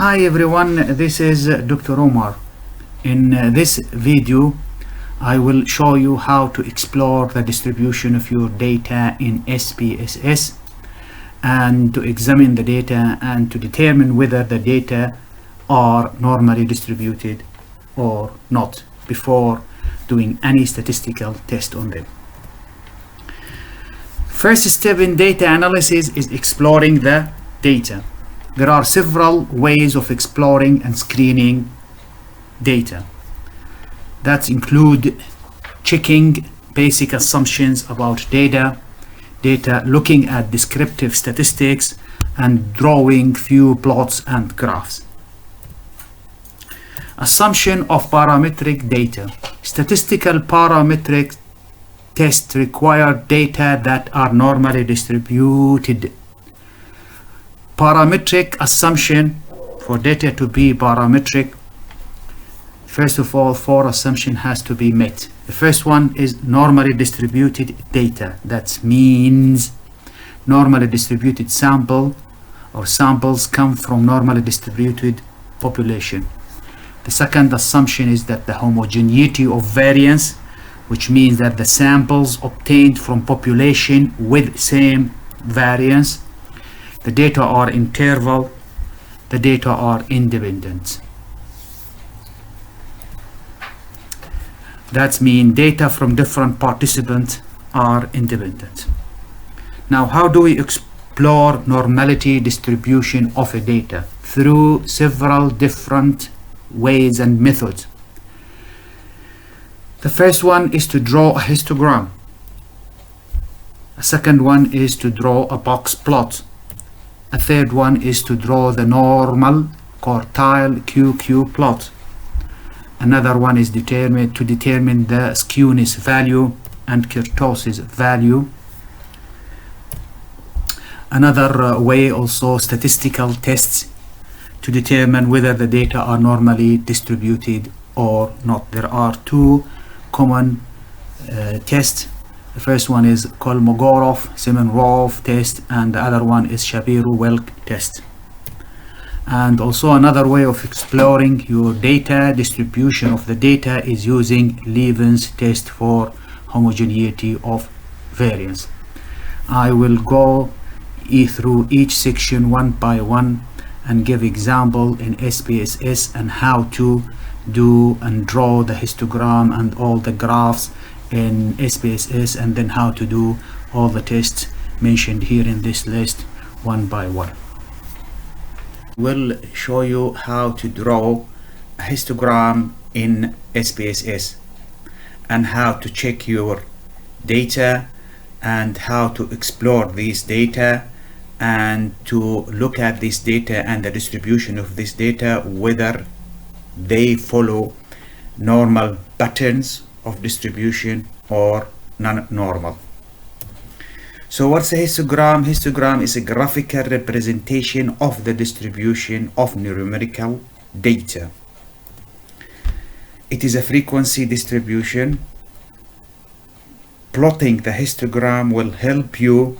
Hi everyone, this is Dr. Omar. In this video I will show you how to explore the distribution of your data in SPSS and to examine the data and to determine whether the data are normally distributed or not before doing any statistical test on them. First step in data analysis is exploring the data. There are several ways of exploring and screening data. That include checking basic assumptions about data, looking at descriptive statistics, and drawing few plots and graphs. Assumption of parametric data. Statistical parametric tests require data that are normally distributed. Parametric assumption, for data to be parametric, first of all, 4 assumptions has to be met. The first one is normally distributed data. That means normally distributed sample or samples come from normally distributed population. The second assumption is that the homogeneity of variance, which means that the samples obtained from population with same variance, the data are interval, the data are independent. That means data from different participants are independent. Now, how do we explore normality distribution of a data? Through several different ways and methods. The first one is to draw a histogram. A second one is to draw a box plot. A third one is to draw the normal quartile QQ plot. Another one is to determine the skewness value and kurtosis value. Another way also statistical tests to determine whether the data are normally distributed or not. There are 2 common tests. The first one is Kolmogorov-Smirnov test, and the other one is Shapiro-Wilk test. And also another way of exploring your data distribution of the data is using Levene's test for homogeneity of variance. I will go through each section one by one and give example in SPSS and how to do and draw the histogram and all the graphs in SPSS, and then how to do all the tests mentioned here in this list one by one. We'll show you how to draw a histogram in SPSS and how to check your data and how to explore these data and to look at this data and the distribution of this data, whether they follow normal patterns of distribution or non-normal. So what's a histogram? Histogram is a graphical representation of the distribution of numerical data. It is a frequency distribution. Plotting the histogram will help you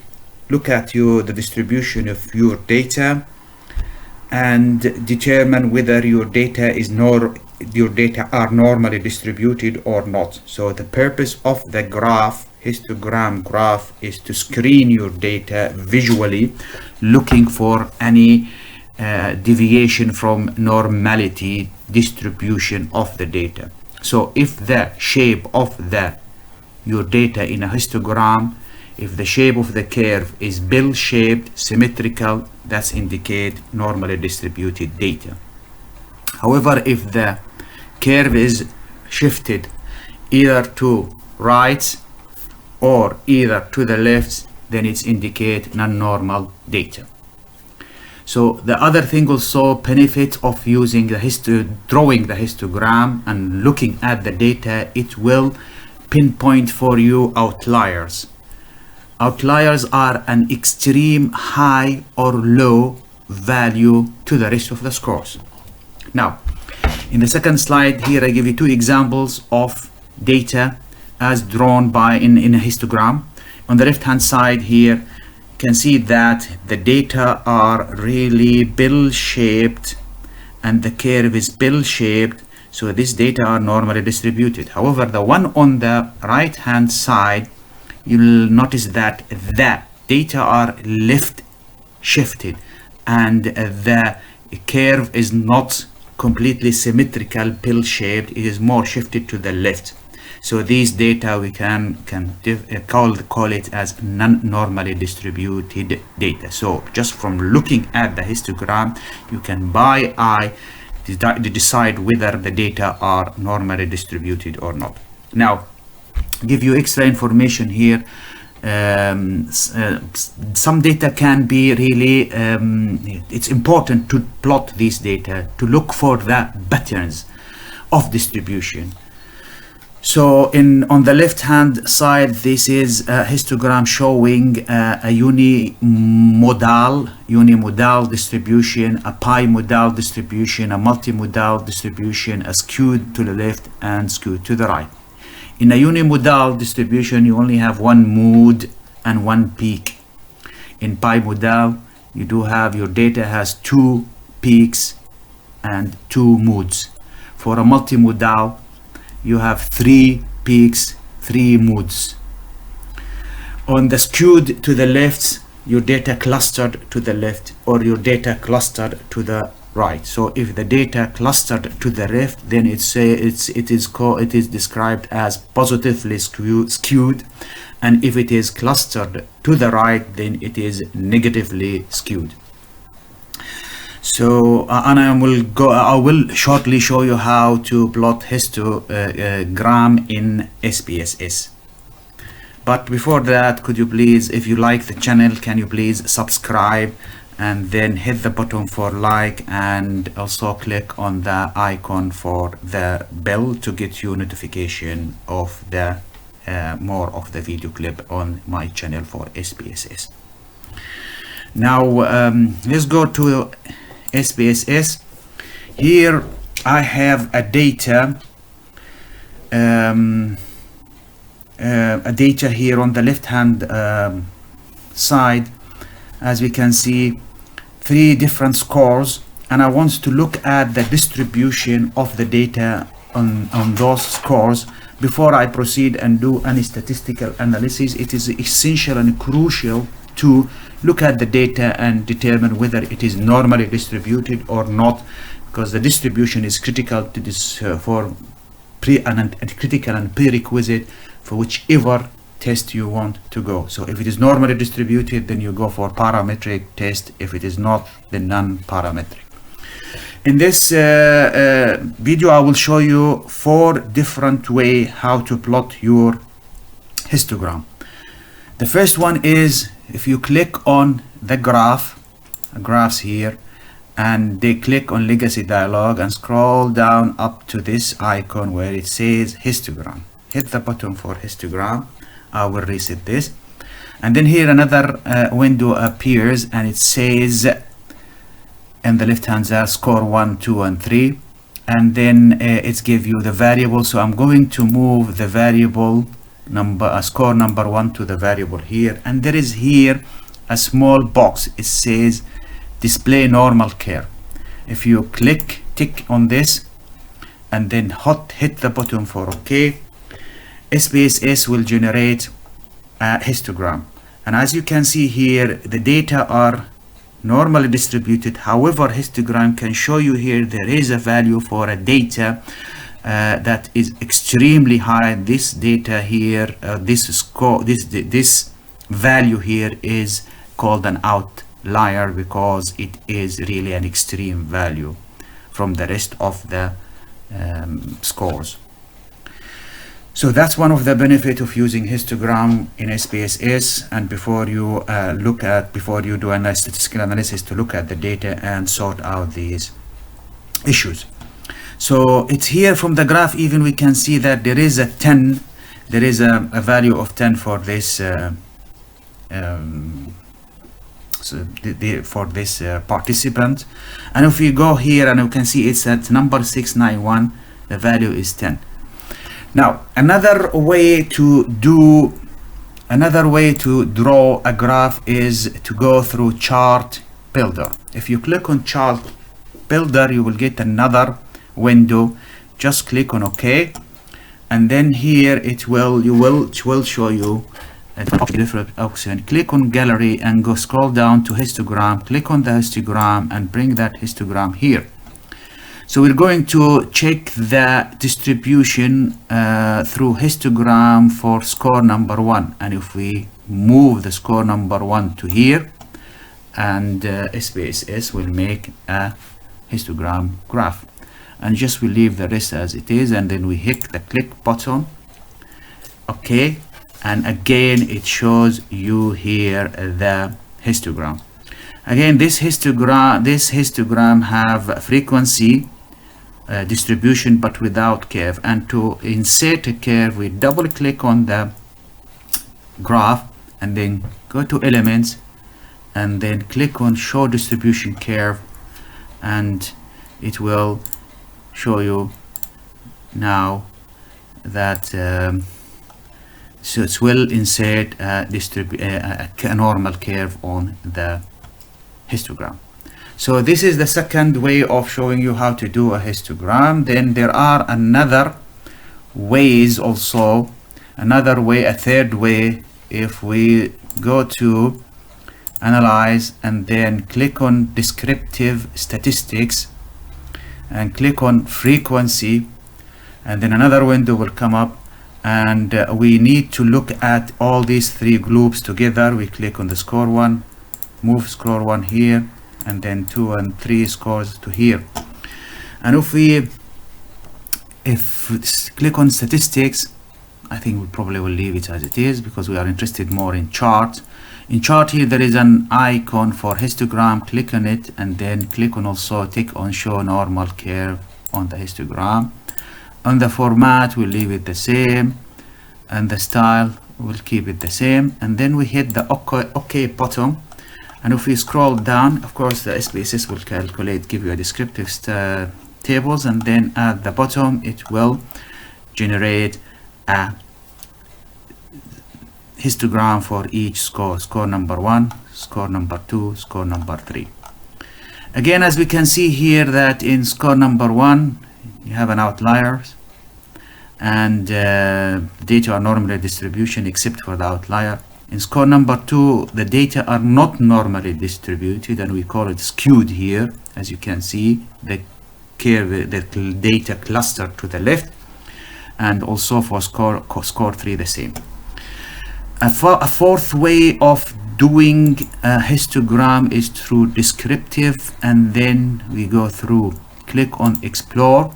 look at the distribution of your data and determine whether your data are normally distributed or not. So the purpose of the histogram graph is to screen your data visually, looking for any deviation from normality distribution of the data. So if the shape of your data in a histogram, if the shape of the curve is bell-shaped, symmetrical, that's indicate normally distributed data. However, if the curve is shifted either to right or either to the left, then it's indicate non-normal data. So the other thing also, benefit of using drawing the histogram and looking at the data, it will pinpoint for you outliers. Outliers are an extreme high or low value to the rest of the scores. Now, in the second slide here, I give you 2 examples of data as drawn in a histogram. On the left hand side here, you can see that the data are really bell-shaped and the curve is pill-shaped, so these data are normally distributed. However, the one on the right hand side, you'll notice that the data are left shifted, and the curve is not completely symmetrical pill-shaped, it is more shifted to the left. So these data we can call it as non-normally distributed data. So just from looking at the histogram, you can by eye decide whether the data are normally distributed or not. Now, give you extra information here. Some data can be really, it's important to plot these data to look for the patterns of distribution. So on the left hand side, this is a histogram showing a unimodal distribution, a bimodal distribution, a multimodal distribution, a skewed to the left and skewed to the right. In a unimodal distribution, you only have one mode and one peak. In bimodal, you do have your data has 2 peaks and 2 modes. For a multimodal, you have 3 peaks, 3 modes. On the skewed to the left, your data clustered to the left or your data clustered to the right. So if the data clustered to the left, then it is described as positively skewed, and if it is clustered to the right, then it is negatively skewed. So and I will shortly show you how to plot histogram in SPSS. But before that, could you please, if you like the channel, can you please subscribe and then hit the button for like, and also click on the icon for the bell to get you notification of the more of the video clip on my channel for SPSS. Now let's go to SPSS. Here I have a data here on the left hand side. As we can see, 3 different scores, and I want to look at the distribution of the data on those scores. Before I proceed and do any statistical analysis, it is essential and crucial to look at the data and determine whether it is normally distributed or not, because the distribution is critical to this critical and prerequisite for whichever test you want to go. So if it is normally distributed, then you go for parametric test. If it is not, then non-parametric. In this video, I will show you 4 different ways how to plot your histogram. The first one is if you click on the graphs here, and they click on legacy dialog and scroll down up to this icon where it says histogram. Hit the button for histogram. I will reset this, and then here another window appears, and it says in the left hand side score 1, 2 and 3, and then it's give you the variable. So I'm going to move the variable number score number 1 to the variable here, and there is here a small box. It says display normal curve. If you tick on this and then hit the button for OK, SPSS will generate a histogram, and as you can see here, the data are normally distributed. However, histogram can show you here there is a value for a data that is extremely high. This data here, this value here is called an outlier because it is really an extreme value from the rest of the scores. So that's one of the benefits of using histogram in SPSS, and before you do a statistical analysis, to look at the data and sort out these issues. So it's here from the graph, even we can see that there is a 10, there is a value of 10 for this participant, and if we go here and you can see it's at number 691, the value is 10. Now another way to draw a graph is to go through chart builder. If you click on chart builder, you will get another window. Just click on OK, and then here it will show you a different option. Click on gallery and go scroll down to histogram. Click on the histogram and bring that histogram here. So we're going to check the distribution through histogram for score number 1, and if we move the score number 1 to here, and SPSS will make a histogram graph, and just we leave the rest as it is, and then we hit the click button. Okay, and again it shows you here the histogram. Again, this histogram have frequency distribution but without curve, and to insert a curve we double click on the graph and then go to elements and then click on show distribution curve, and it will show you now that so it will insert a normal curve on the histogram. So this is the second way of showing you how to do a histogram. Then there are another ways also, a third way. If we go to analyze and then click on descriptive statistics and click on frequency, and then another window will come up, and we need to look at all these three groups together. We click on the score 1, move score 1 here, and then 2 and 3 scores to here. And if we click on statistics, I think we probably will leave it as it is because we are interested more in chart. In chart here there is an icon for histogram. Click on it and then click on also tick on show normal curve on the histogram. On the format we'll leave it the same, and the style we'll keep it the same, and then we hit the OK button. And if we scroll down, of course the SPSS will calculate, give you a descriptive tables, and then at the bottom it will generate a histogram for each score. Score number 1, score number 2, score number 3. Again, as we can see here that in score number 1 you have an outliers, and data are normally distribution except for the outlier. In score number 2 the data are not normally distributed, and we call it skewed here. As you can see, the curve, the data cluster to the left, and also for score 3 the same. A fourth way of doing a histogram is through descriptive, and then we go through, click on explore.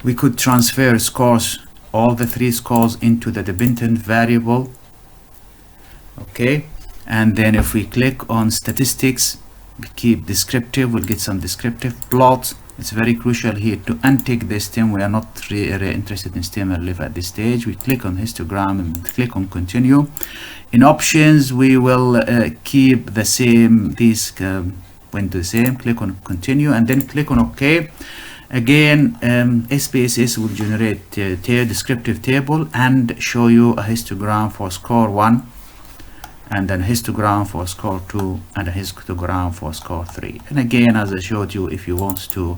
We could transfer scores, all the 3 scores, into the dependent variable. Okay, and then if we click on statistics, we keep descriptive, we'll get some descriptive plots. It's very crucial here to untick the stem. We are not really interested in stem and live at this stage. We click on histogram and click on continue. In options we will keep the same, these window the same. Click on continue and then click on OK. Again, SPSS will generate a descriptive table and show you a histogram for score 1, and then histogram for score 2, and a histogram for score 3. And again, as I showed you, if you want to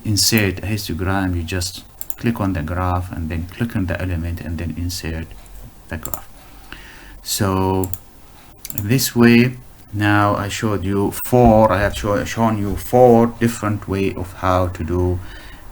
insert a histogram, you just click on the graph and then click on the element and then insert the graph. So this way, now I showed you I have shown you 4 different ways of how to do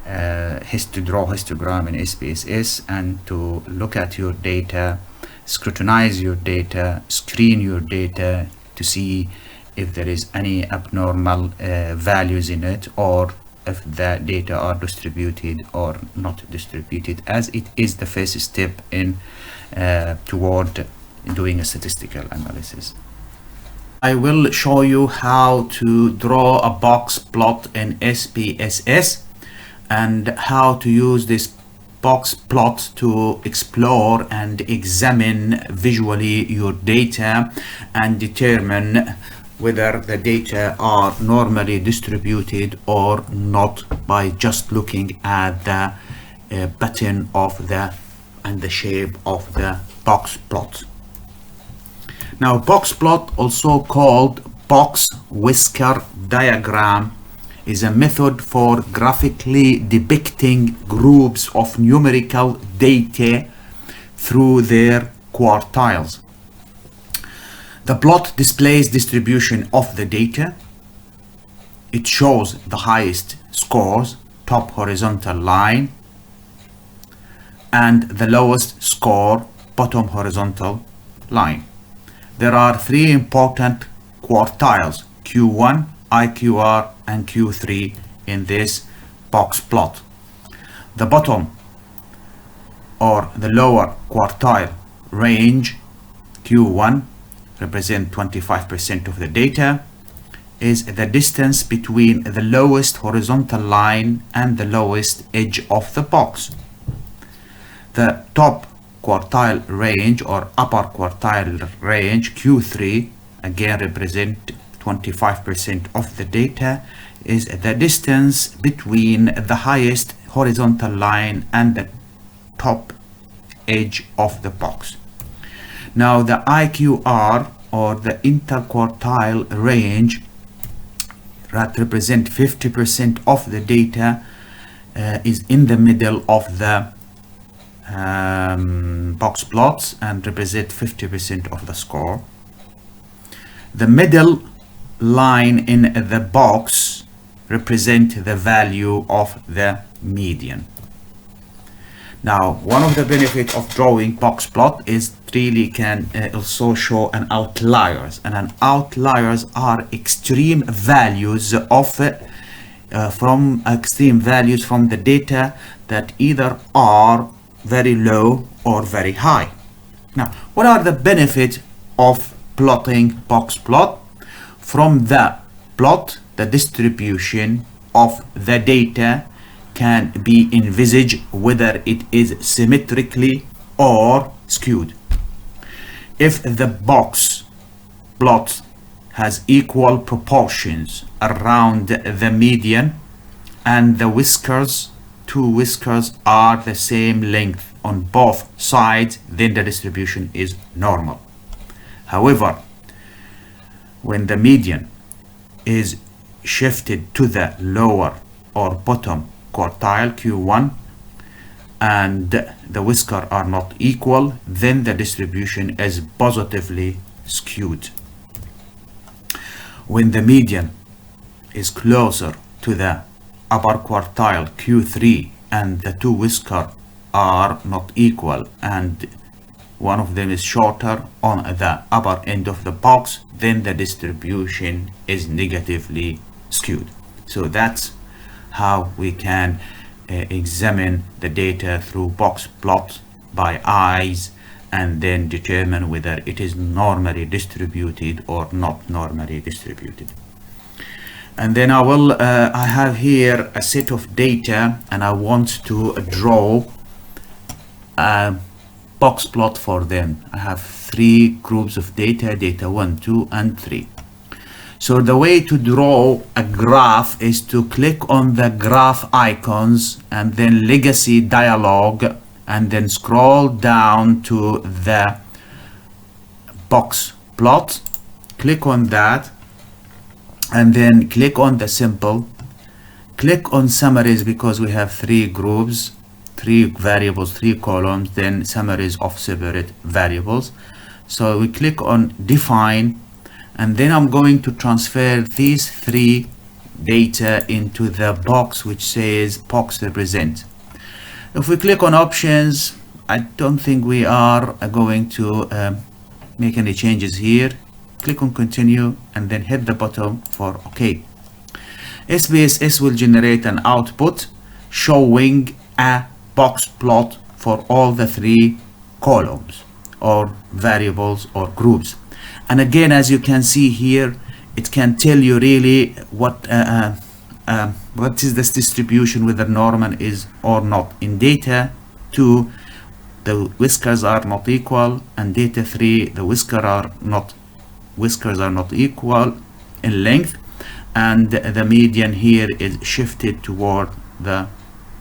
to draw histogram in SPSS, and to look at your data, scrutinize your data, screen your data to see if there is any abnormal values in it, or if the data are distributed or not distributed, as it is the first step in toward doing a statistical analysis. I will show you how to draw a box plot in SPSS and how to use this box plot to explore and examine visually your data and determine whether the data are normally distributed or not by just looking at the pattern of the and the shape of the box plot. Now, box plot, also called box whisker diagram is a method for graphically depicting groups of numerical data through their quartiles. The plot displays distribution of the data. It shows the highest scores, top horizontal line, and the lowest score, bottom horizontal line. There are three important quartiles, Q1, IQR, and Q3 in this box plot. The bottom or the lower quartile range, Q1, represent 25% of the data, is the distance between the lowest horizontal line and the lowest edge of the box. The top quartile range or upper quartile range, Q3, again represent 25% of the data, is the distance between the highest horizontal line and the top edge of the box. Now the IQR or the interquartile range that represent 50% of the data is in the middle of the box plots and represent 50% of the score. The middle line in the box represent the value of the median. Now, one of the benefits of drawing box plot is really can also show an outliers, and an outliers are extreme values of from extreme values from the data that either are very low or very high. Now, what are the benefits of plotting box plot? From the plot, the distribution of the data can be envisaged whether it is symmetrically or skewed. If the box plot has equal proportions around the median and the whiskers, two whiskers are the same length on both sides, then the distribution is normal. However, when the median is shifted to the lower or bottom quartile, Q1, and the whisker are not equal, then the distribution is positively skewed. When the median is closer to the upper quartile, Q3, and the two whisker are not equal and one of them is shorter on the upper end of the box, then the distribution is negatively skewed. So that's how we can examine the data through box plot by eyes and then determine whether it is normally distributed or not normally distributed. And then I have here a set of data and I want to draw a box plot for them. I have three groups of data, data 1, 2, and 3. So the way to draw a graph is to click on the graph icons and then legacy dialog and then scroll down to the box plot. Click on that and then click on the symbol. Click on summaries because we have three groups, three variables, three columns, then summaries of separate variables. So we click on define, and then I'm going to transfer these three data into the box which says box represent. If we click on options, I don't think we are going to make any changes here. Click on continue and then hit the button for OK. SPSS will generate an output showing a box plot for all the three columns or variables or groups. And again, as you can see here, it can tell you really what is this distribution, whether normal is or not. In data 2, the whiskers are not equal, and data 3, the whiskers are not equal in length, and the median here is shifted toward the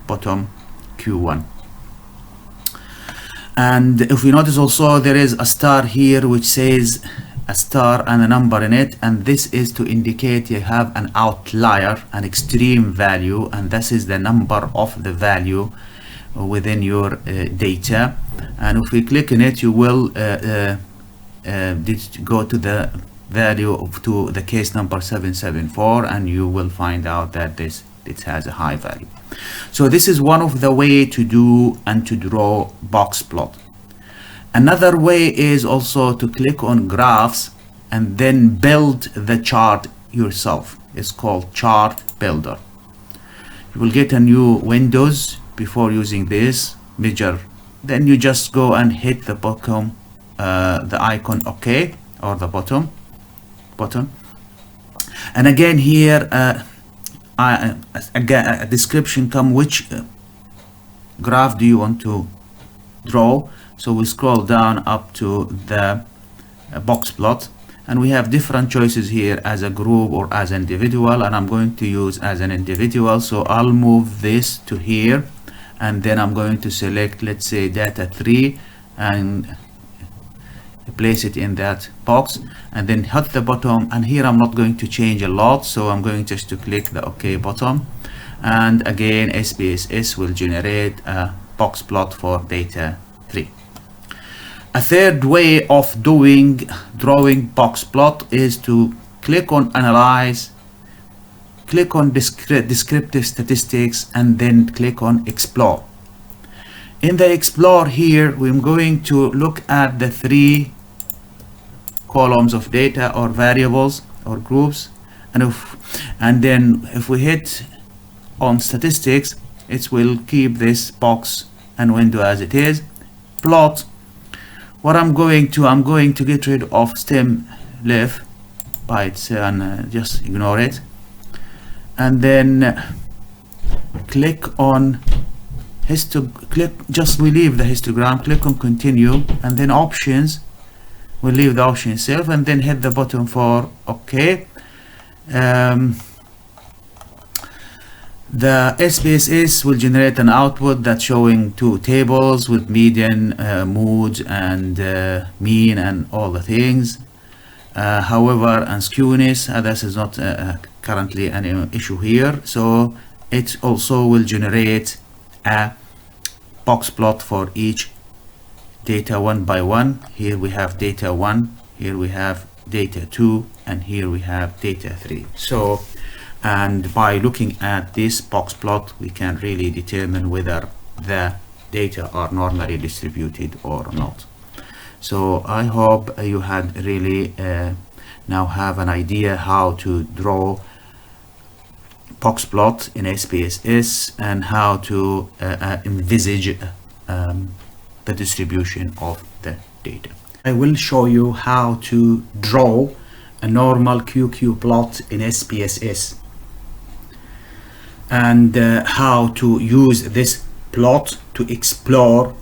bottom Q1. And if we notice also, there is a star here which says a star and a number in it, and this is to indicate you have an outlier, an extreme value, and this is the number of the value within your data. And if we click on it, you will go to the value to the case number 774, and you will find out that it has a high value. So this is one of the way to do and to draw box plot. Another way is also to click on graphs and then build the chart yourself. It's called chart builder. You will get a new windows before using this measure. Then you just go and hit the bottom, the icon OK, or the bottom button. And again here a description come which graph do you want to draw. So we scroll down up to the box plot, and we have different choices here as a group or as an individual, and I'm going to use as an individual. So I'll move this to here, and then I'm going to select, let's say, data 3 and place it in that box, and then hit the bottom. And here I'm not going to change a lot, so I'm going just to click the OK button, and again SPSS will generate a box plot for data 3. A third way of drawing box plot is to click on Analyze, click on Descriptive Statistics, and then click on Explore. In the Explore here, we're going to look at the 3 columns of data or variables or groups, and then if we hit on Statistics, it will keep this box and window as it is. Plot. What I'm going to get rid of stem left by itself, and just ignore it, and then click on just we leave the histogram, click on continue, and then options, we'll leave the option itself, and then hit the button for OK. The SPSS will generate an output that's showing 2 tables with median, mood, and mean, and all the things. However, and skewness, this is not currently an issue here. So it also will generate a box plot for each data one by one. Here we have data 1, here we have data 2, and here we have data 3. So, and by looking at this box plot, we can really determine whether the data are normally distributed or not. So I hope you had really now have an idea how to draw box plot in SPSS and how to envisage the distribution of the data. I will show you how to draw a normal QQ plot in SPSS, and how to use this plot to explore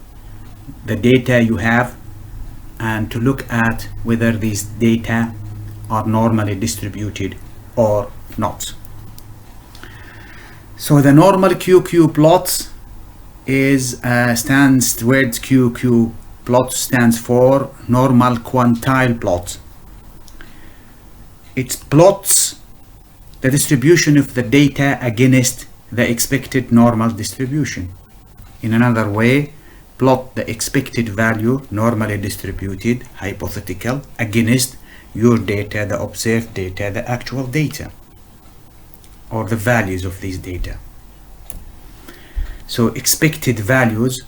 the data you have and to look at whether these data are normally distributed or not. So the normal QQ plot is word QQ plot stands for normal quantile plot. It plots the distribution of the data against the expected normal distribution. In another way, plot the expected value normally distributed, hypothetical, against your data, the observed data, the actual data, or the values of these data. So expected values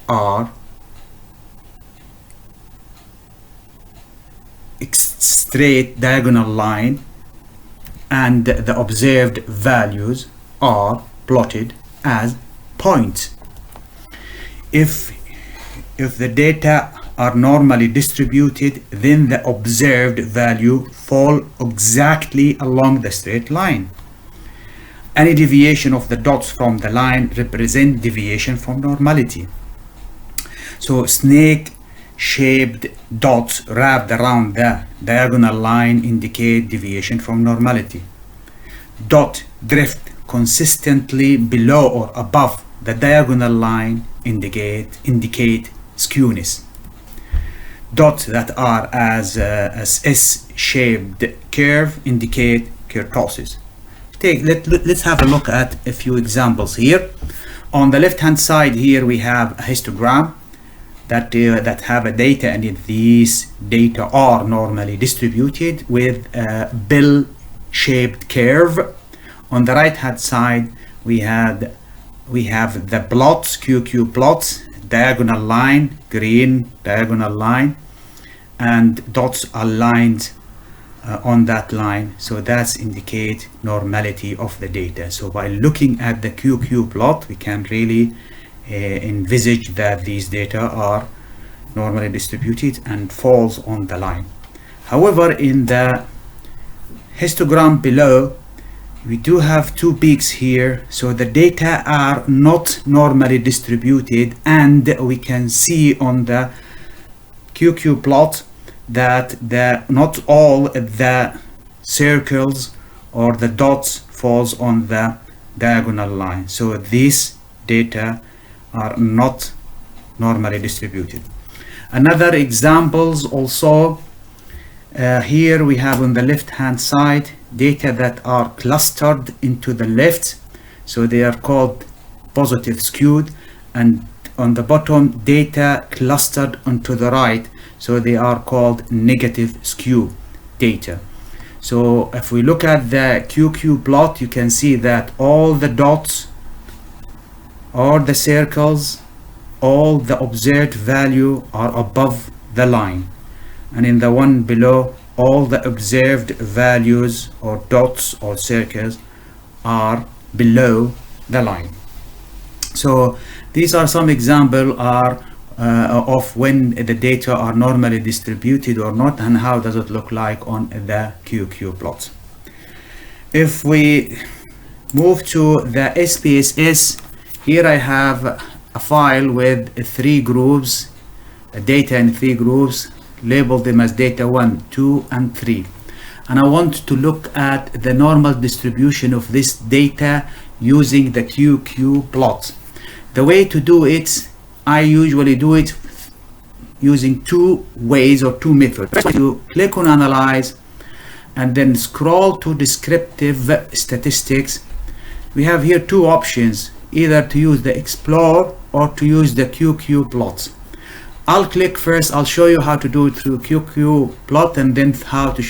are straight diagonal line, and the observed values are plotted as points. If the data are normally distributed, then the observed value fall exactly along the straight line. Any deviation of the dots from the line represent deviation from normality. So snake-shaped dots wrapped around the diagonal line indicate deviation from normality. Dot drift consistently below or above the diagonal line indicate skewness. dots that are as S-shaped curve indicate kurtosis. Let's have a look at a few examples here. On the left hand side here we have a histogram that have a data, and these data are normally distributed with a bell-shaped curve. On the right hand side we have the plots, QQ plots, diagonal line, green diagonal line, and dots aligned on that line, so that's indicate normality of the data. So by looking at the QQ plot we can really envisage that these data are normally distributed and falls on the line. However, in the histogram below we do have two peaks here, so the data are not normally distributed, and we can see on the QQ plot that not all the circles or the dots falls on the diagonal line, so these data are not normally distributed. Another examples also, here we have on the left hand side data that are clustered into the left, so they are called positive skewed, and on the bottom data clustered onto the right, so they are called negative skew data. So if we look at the QQ plot, you can see that all the dots, all the circles, all the observed value are above the line, and in the one below all the observed values or dots or circles are below the line. So these are some examples of when the data are normally distributed or not, and how does it look like on the QQ plots. If we move to the SPSS, here I have a file with three groups, data in three groups, label them as data 1, 2, and 3, and I want to look at the normal distribution of this data using the QQ plot. The way to do it, I usually do it using two ways or two methods. First, you click on Analyze and then scroll to Descriptive Statistics. We have here two options, either to use the Explore or to use the QQ plots. I'll click first. I'll show you how to do it through QQ plot, and then how to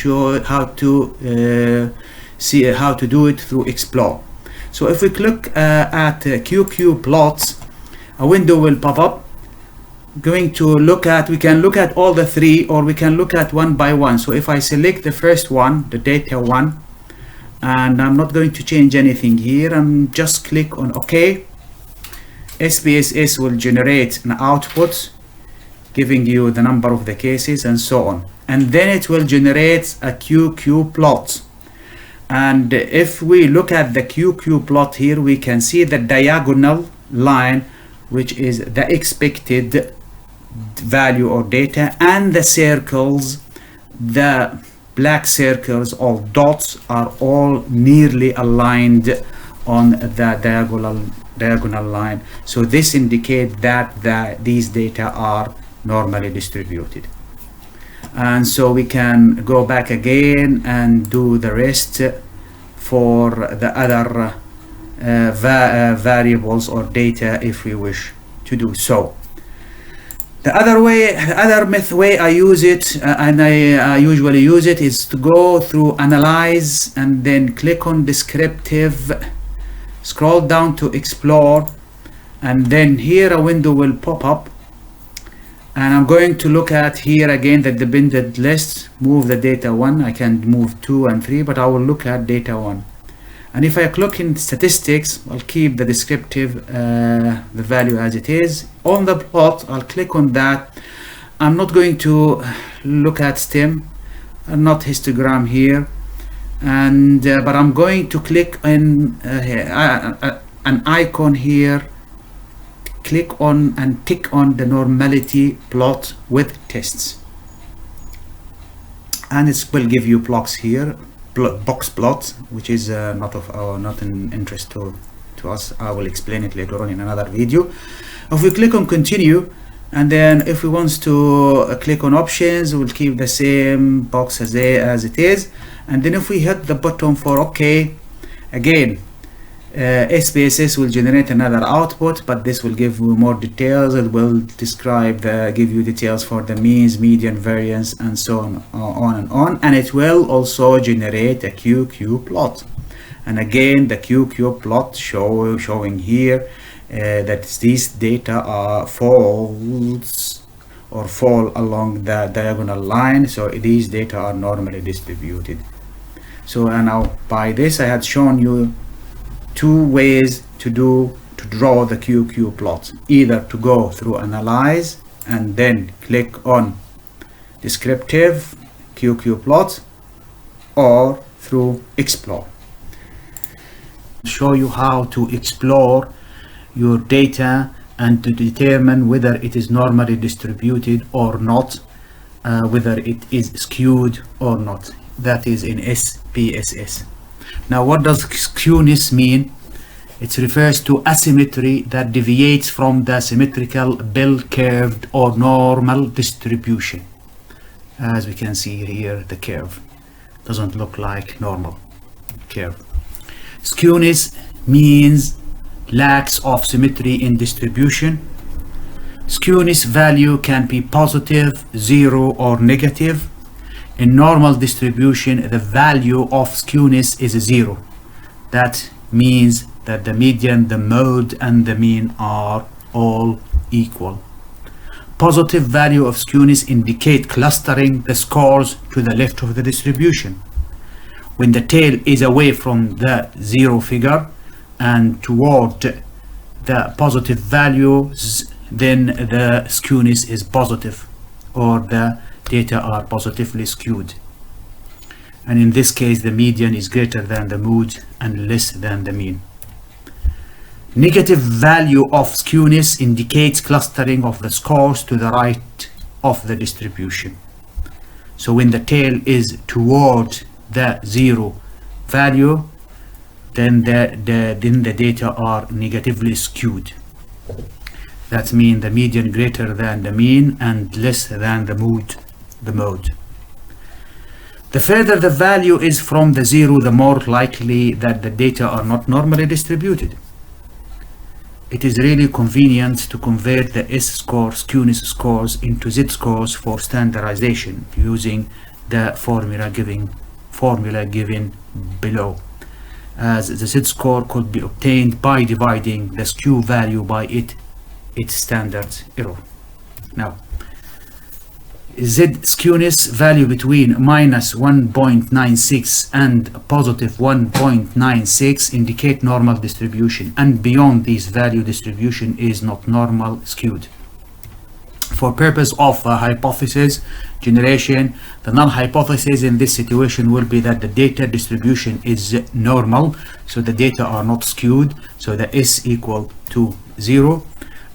see how to do it through Explore. So if we click at QQ plots, a window will pop up. Going to look at, we can look at all the three, or we can look at one by one. So if I select the first one, the data 1, and I'm not going to change anything here, and just click on OK, SPSS will generate an output giving you the number of the cases and so on, and then it will generate a QQ plot. And if we look at the QQ plot here, we can see the diagonal line, which is the expected value or data, and the circles, the black circles or dots, are all nearly aligned on the diagonal line. So this indicates that these data are normally distributed. And so we can go back again and do the rest for the other variables or data if we wish to do so. The other way I use it, and I usually use it, is to go through Analyze and then click on Descriptive, scroll down to Explore, and then here a window will pop up, and I'm going to look at here again the dependent list, move the data 1. I can move 2 and 3, but I will look at data 1. And if I click in Statistics, I'll keep the descriptive, the value as it is. On the plot, I'll click on that. I'm not going to look at STEM, and not histogram here, and but I'm going to click on an icon here. Click on and tick on the normality plot with tests, and it will give you plots here, box plots, which is not an interest to us. I will explain it later on in another video. If we click on continue, And then if we want to click on options, we'll keep the same box as it is. And then if we hit the button for OK, again, SPSS will generate another output, but this will give you more details. It will describe give you details for the means, median, variance, and so on. And it will also generate a QQ plot. And again, the QQ plot showing here that these data are false or fall along the diagonal line. So these data are normally distributed. So and now by this I had shown you two ways to draw the QQ plot, either to go through analyze and then click on descriptive QQ plot, or through explore. Show you how to explore your data and to determine whether it is normally distributed or not, whether it is skewed or not. That is in SPSS. Now, what does skewness mean? It refers to asymmetry that deviates from the symmetrical bell-curved or normal distribution. As we can see here, the curve doesn't look like normal curve. Skewness means lacks of symmetry in distribution. Skewness value can be positive, 0, or negative. In normal distribution, the value of skewness is 0. That means that the median, the mode, and the mean are all equal. Positive value of skewness indicate clustering the scores to the left of the distribution. When the tail is away from the 0 figure and toward the positive values, then the skewness is positive, or the data are positively skewed. And in this case, the median is greater than the mode and less than the mean. Negative value of skewness indicates clustering of the scores to the right of the distribution. So when the tail is toward the 0 value, then the data are negatively skewed. That means the median greater than the mean and less than the mode. The further the value is from the 0, the more likely that the data are not normally distributed. It is really convenient to convert the S-score skewness scores into Z-scores for standardization using the formula given below, as the Z-score could be obtained by dividing the skew value by its standard error. Now, Z skewness value between minus 1.96 and positive 1.96 indicate normal distribution, and beyond this value distribution is not normal skewed. For purpose of hypothesis generation, the null hypothesis in this situation will be that the data distribution is normal, so the data are not skewed, so the S equal to 0.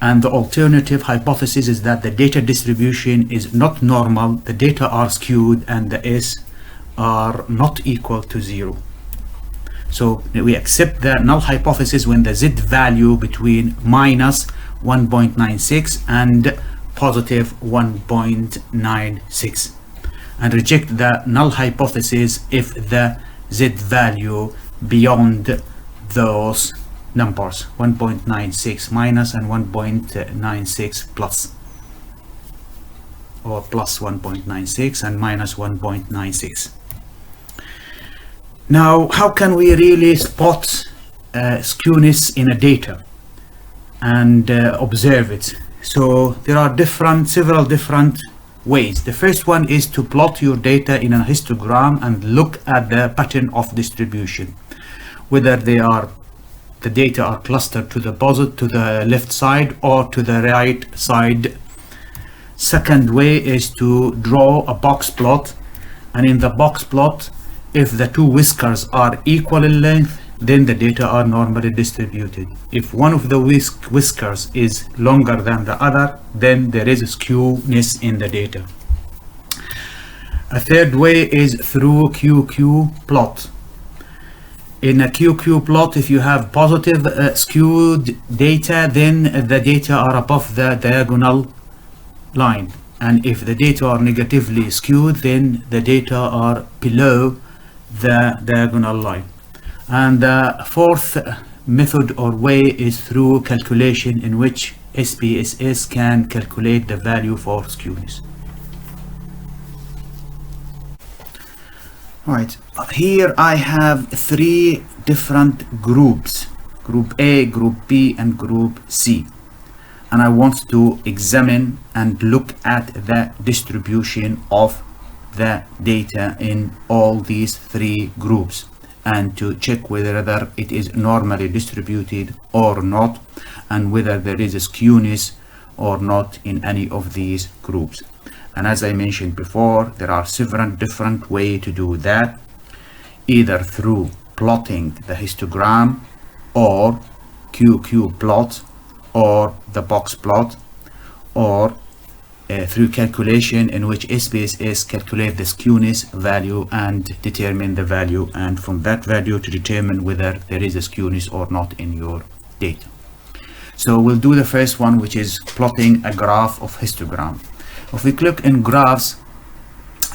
And the alternative hypothesis is that the data distribution is not normal, the data are skewed, and the S are not equal to 0. So we accept the null hypothesis when the Z value between minus 1.96 and positive 1.96, and reject the null hypothesis if the Z value beyond those numbers, 1.96 minus and 1.96 plus, or plus 1.96 and minus 1.96. Now, how can we really spot skewness in a data and observe it? So there are several different ways. The first one is to plot your data in a histogram and look at the pattern of distribution, whether the data are clustered to the left side or to the right side. Second way is to draw a box plot, and in the box plot, if the two whiskers are equal in length, then the data are normally distributed. If one of the whiskers is longer than the other, then there is a skewness in the data. A third way is through QQ plot. In a QQ plot, if you have positive skewed data, then the data are above the diagonal line, and if the data are negatively skewed, then the data are below the diagonal line. And the fourth method or way is through calculation, in which SPSS can calculate the value for skewness. Right, here I have three different groups: group A, group B, and group C. And I want to examine and look at the distribution of the data in all these three groups, and to check whether it is normally distributed or not, and whether there is a skewness or not in any of these groups. And as I mentioned before, there are several different ways to do that, either through plotting the histogram, or QQ plot, or the box plot, or through calculation, in which SPSS calculate the skewness value and determine the value, and from that value to determine whether there is a skewness or not in your data. So we'll do the first one, which is plotting a graph of histogram. If we click in graphs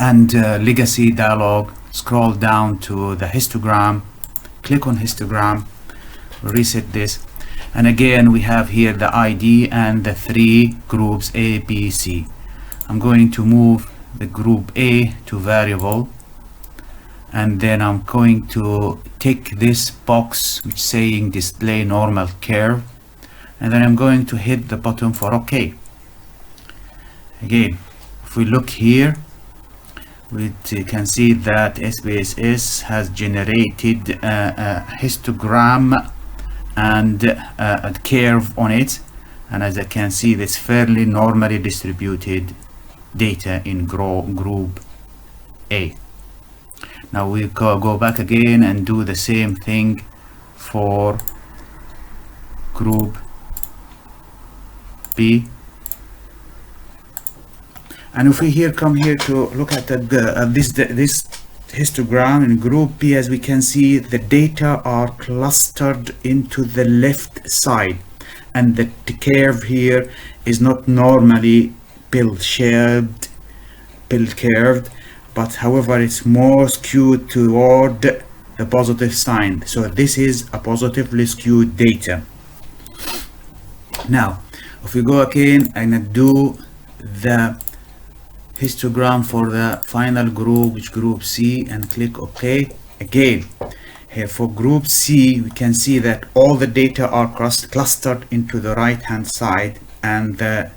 and legacy dialog, scroll down to the histogram, click on histogram, reset this, and again we have here the ID and the three groups A, B, C. I'm going to move the group A to variable, and then I'm going to take this box which saying display normal curve, and then I'm going to hit the button for OK. Again, if we look here, we can see that SPSS has generated a histogram and a curve on it, and as I can see, this fairly normally distributed data in group A. Now we go back again and do the same thing for group B. And if we come here to look at this histogram in group B, as we can see, the data are clustered into the left side, and the curve here is not normally pill-shaped, pill-curved, but however it's more skewed toward the positive sign. So this is a positively skewed data. Now if we go again and do the histogram for the final group, which group C, and click OK. Again, here for group C, we can see that all the data are clustered into the right hand side, and the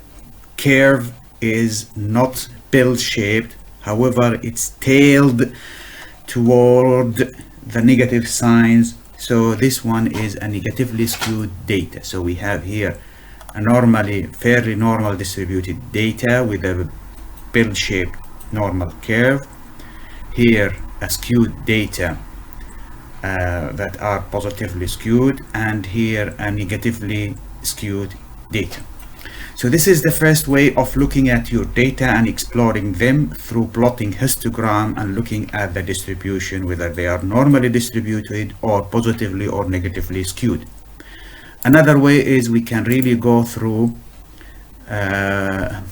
curve is not pill shaped, however it's tailed toward the negative signs. So this one is a negatively skewed data. So we have here a fairly normal distributed data with a pill-shaped normal curve, here a skewed data that are positively skewed, and here a negatively skewed data. So this is the first way of looking at your data and exploring them through plotting histogram and looking at the distribution, whether they are normally distributed or positively or negatively skewed. Another way is we can really go through a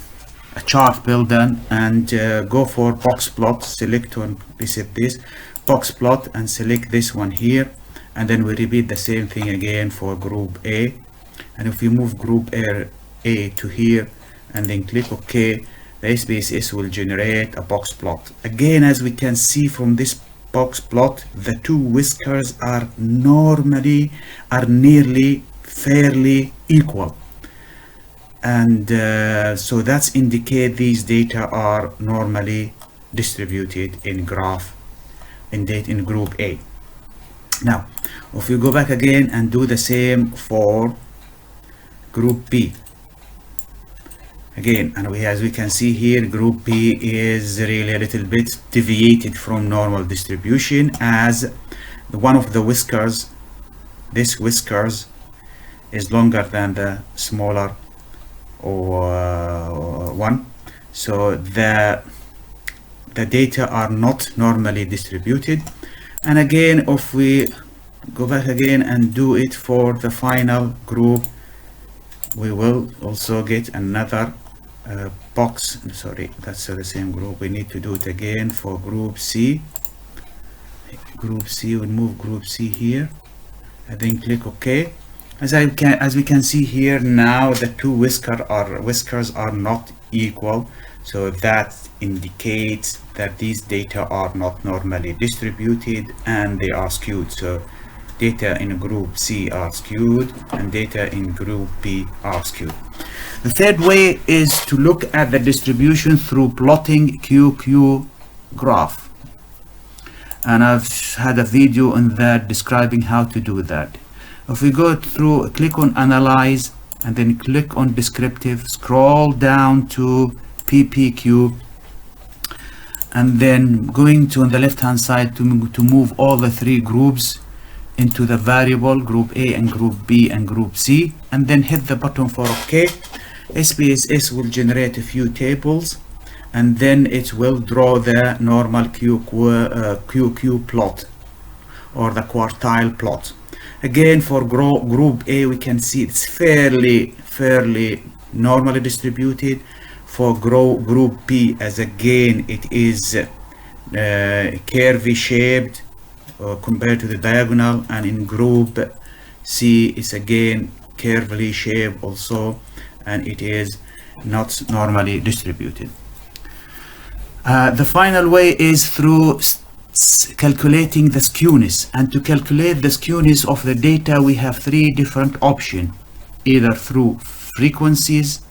chart builder and go for box plot, select and reset this box plot and select this one here, and then we repeat the same thing again for group A. And if we move group A to here and then click OK, the SPSS will generate a box plot. Again, as we can see from this box plot, the two whiskers are nearly fairly equal, and so that's indicate these data are normally distributed in group A. Now if you go back again and do the same for group B again, and as we can see here, group B is really a little bit deviated from normal distribution, as one of the whiskers, this whiskers, is longer than the smaller one. So the data are not normally distributed. And again, if we go back again and do it for the final group, we will also get another box, sorry, that's the same group. We need to do it again for group C. Group C, we'll move group C here and then click OK. As we can see here now, the two whiskers are not equal, so that indicates that these data are not normally distributed and they are skewed. So data in group C are skewed and data in group B are skewed. The third way is to look at the distribution through plotting QQ graph, and I've had a video on that describing how to do that. If we go through, click on analyze and then click on descriptive, scroll down to PPQ, and then going to on the left hand side to move all the three groups into the variable group A and group B and group C, and then hit the button for OK. SPSS will generate a few tables and then it will draw the normal QQ plot or the quartile plot. Again, for group A, we can see it's fairly normally distributed. For group B, as again it is curvy shaped compared to the diagonal, and in group C it's again curvily shaped also, and it is not normally distributed. The final way is through calculating the skewness, and to calculate the skewness of the data we have three different options, either through frequencies,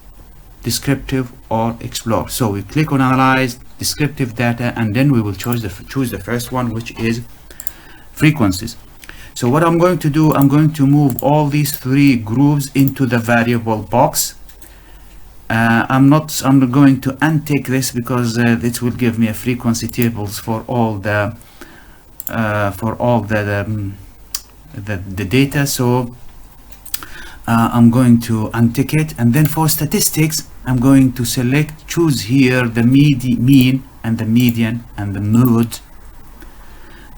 descriptive, or explore. So we click on analyze descriptive data and then we will choose the first one, which is frequencies. So what I'm going to do, I'm going to move all these three groups into the variable box. I'm going to untick this because it will give me a frequency tables for all the data. So I'm going to untick it, and then for statistics I'm going to choose here the mean and the median and the mode,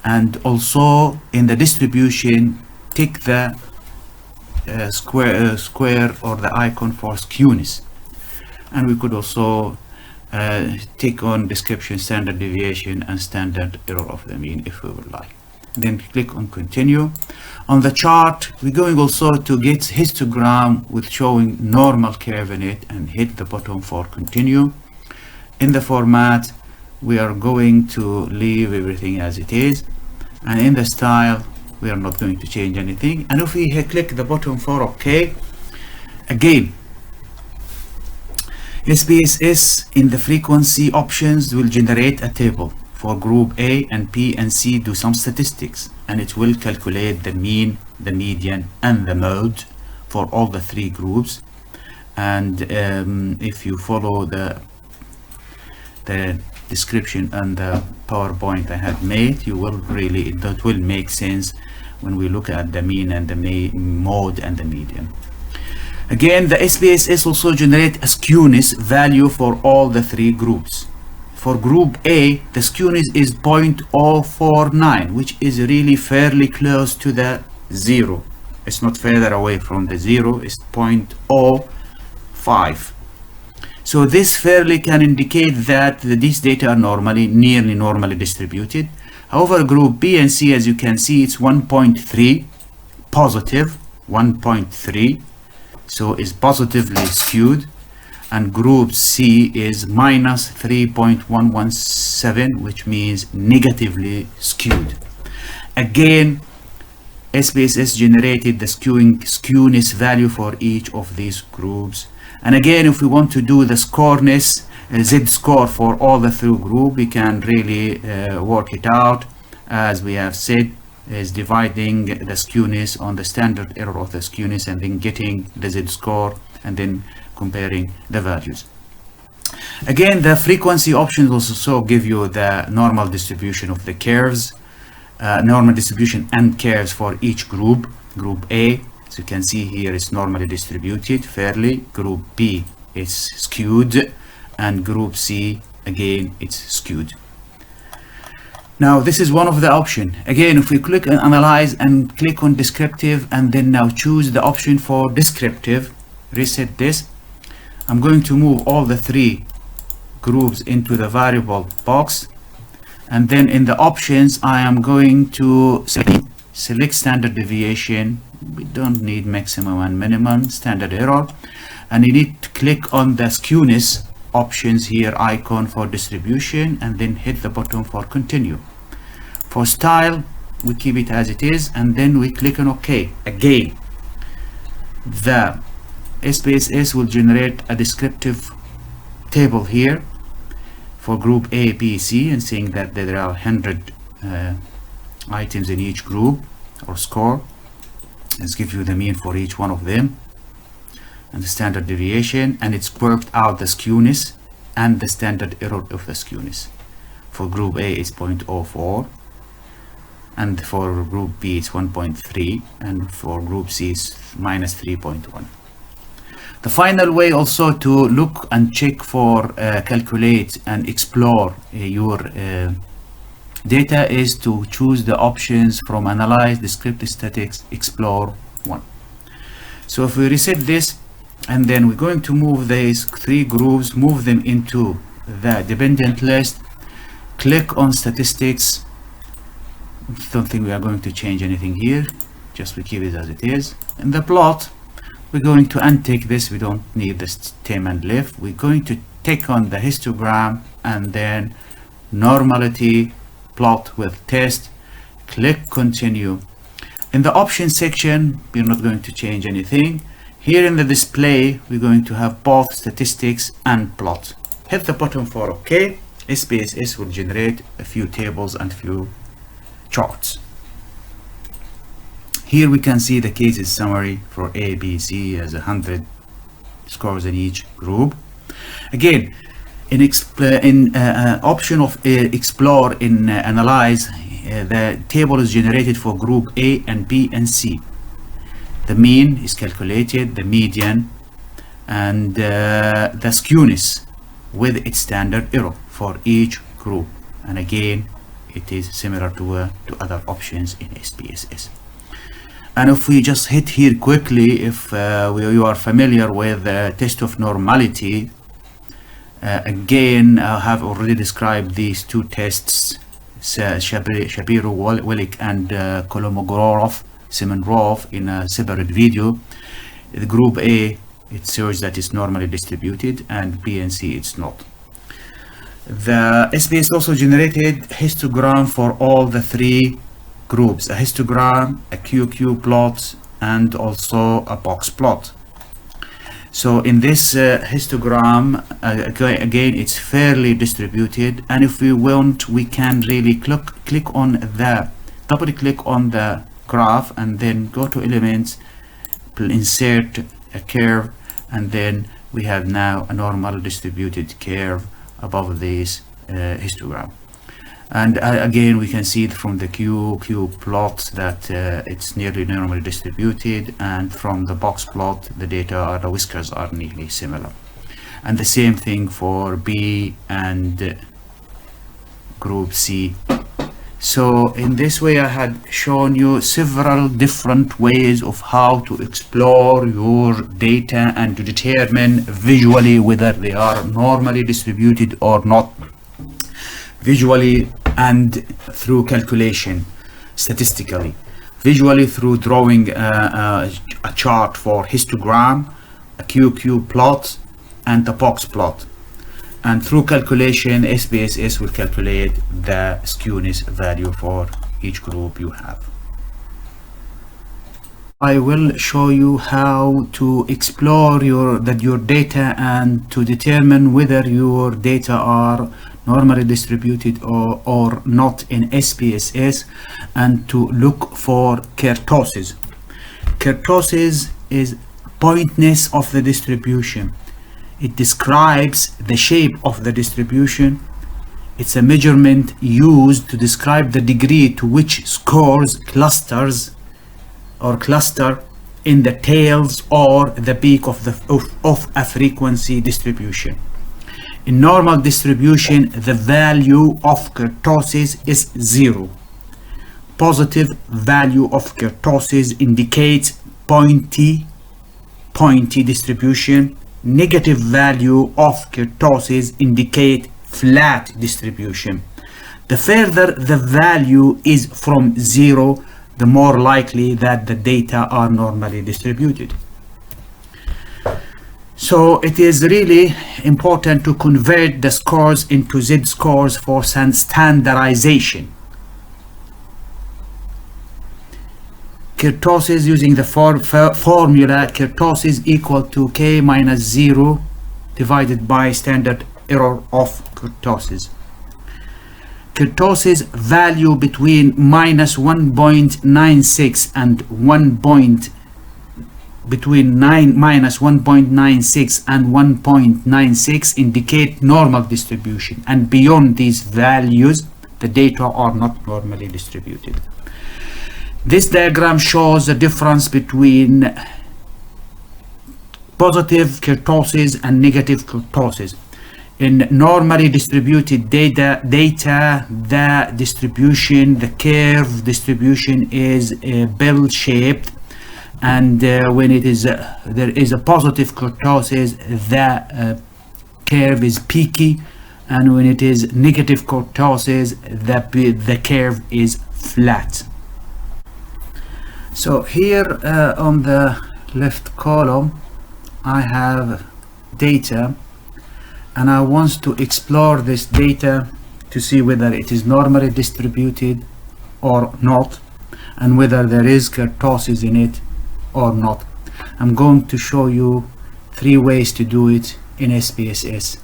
and also in the distribution tick the square or the icon for skewness. And we could also tick on description, standard deviation, and standard error of the mean if we would like. Then click on continue. On the chart, we're going also to get histogram with showing normal curve in it, and hit the button for continue. In the format, we are going to leave everything as it is, and in the style, we are not going to change anything. And if we click the button for OK, again, SPSS in the frequency options will generate a table for group A and B and C, do some statistics, and it will calculate the mean, the median, and the mode for all the three groups. And if you follow the description and the PowerPoint I have made, you will really, that will make sense when we look at the mean and the mode and the median. Again, the SPSS also generate a skewness value for all the three groups. For group A, the skewness is 0.049, which is really fairly close to the 0. It's not further away from the 0, it's 0.05. So this fairly can indicate that these data are nearly normally distributed. However, group B and C, as you can see, it's 1.3, positive 1.3. So it's positively skewed, and group C is minus 3.117, which means negatively skewed. Again, SPSS generated the skewness value for each of these groups. And again, if we want to do the scoreness, z-score for all the three groups, we can really work it out, as we have said, is dividing the skewness on the standard error of the skewness and then getting the z-score and then comparing the values. Again, the frequency options also give you the normal distribution of the curves, normal distribution and curves for each group. Group A, as you can see here, is normally distributed fairly. Group B is skewed, and group C, again, it's skewed. Now, this is one of the options. Again, if we click on analyze and click on descriptive, and then now choose the option for descriptive, reset this. I'm going to move all the three groups into the variable box, and then in the options I am going to select standard deviation. We don't need maximum and minimum, standard error, and you need to click on the skewness options here icon for distribution, and then hit the button for continue. For style, we keep it as it is, and then we click on OK. Again, the SPSS will generate a descriptive table here for group A, B, C, and saying that there are 100 items in each group or score. Let's give you the mean for each one of them and the standard deviation, and it's worked out the skewness and the standard error of the skewness. For group A it's 0.04, and for group B it's 1.3, and for group C it's -3.1. The final way also to look and check for calculate and explore your data is to choose the options from Analyze, Descriptive Statistics, Explore 1. So if we reset this, and then we're going to move these three groups, move them into the dependent list, click on Statistics. Don't think we are going to change anything here, just we keep it as it is. In the plot, we're going to untick this, we don't need this stem and left. We're going to take on the histogram, and then normality, plot with test, click continue. In the options section, we're not going to change anything. Here in the display, we're going to have both statistics and plot. Hit the button for OK. SPSS will generate a few tables and few charts. Here we can see the cases summary for A, B, C as 100 scores in each group. Again, in option of explore in analyze, the table is generated for group A and B and C. The mean is calculated, the median, and the skewness with its standard error for each group. And again, it is similar to other options in SPSS. And if we just hit here quickly, if you are familiar with the test of normality, again, I have already described these two tests, Shapiro-Wilk and Kolmogorov-Smirnov in a separate video. The group A, it shows that it's normally distributed, and B and C it's not. The SPS also generated histogram for all the three groups, a histogram, a QQ plot, and also a box plot. So in this histogram, again, it's fairly distributed, and if we want, we can really click on the double click on the graph, and then go to elements, insert a curve, and then we have now a normal distributed curve above this histogram. And again, we can see from the QQ plot that it's nearly normally distributed, and from the box plot, the data, the whiskers are nearly similar. And the same thing for B and group C. So in this way, I had shown you several different ways of how to explore your data and to determine visually whether they are normally distributed or not, visually and through calculation, statistically, visually through drawing a chart for histogram, a QQ plot, and a box plot, and through calculation, SPSS will calculate the skewness value for each group you have. I will show you how to explore your data and to determine whether your data are normally distributed or not in SPSS, and to look for kurtosis. Kurtosis is pointness of the distribution. It describes the shape of the distribution. It's a measurement used to describe the degree to which scores clusters or cluster in the tails or the peak of a frequency distribution. In normal distribution, the value of kurtosis is 0. Positive value of kurtosis indicates pointy distribution. negative value of kurtosis indicate flat distribution. The further the value is from 0, the more likely that the data are normally distributed. So it is really important to convert the scores into z-scores for standardization. Kurtosis, using the formula kurtosis equal to k minus 0 divided by standard error of kurtosis. Kurtosis value between minus 1.96 and minus 1.96 and 1.96 indicate normal distribution, and beyond these values the data are not normally distributed. This diagram shows the difference between positive kurtosis and negative kurtosis. In normally distributed data, the distribution, the curve distribution is bell-shaped, and when it is there is a positive kurtosis, the curve is peaky, and when it is negative kurtosis, the curve is flat. So here on the left column I have data, and I want to explore this data to see whether it is normally distributed or not, and whether there is kurtosis in it or not. I'm going to show you 3 ways to do it in SPSS.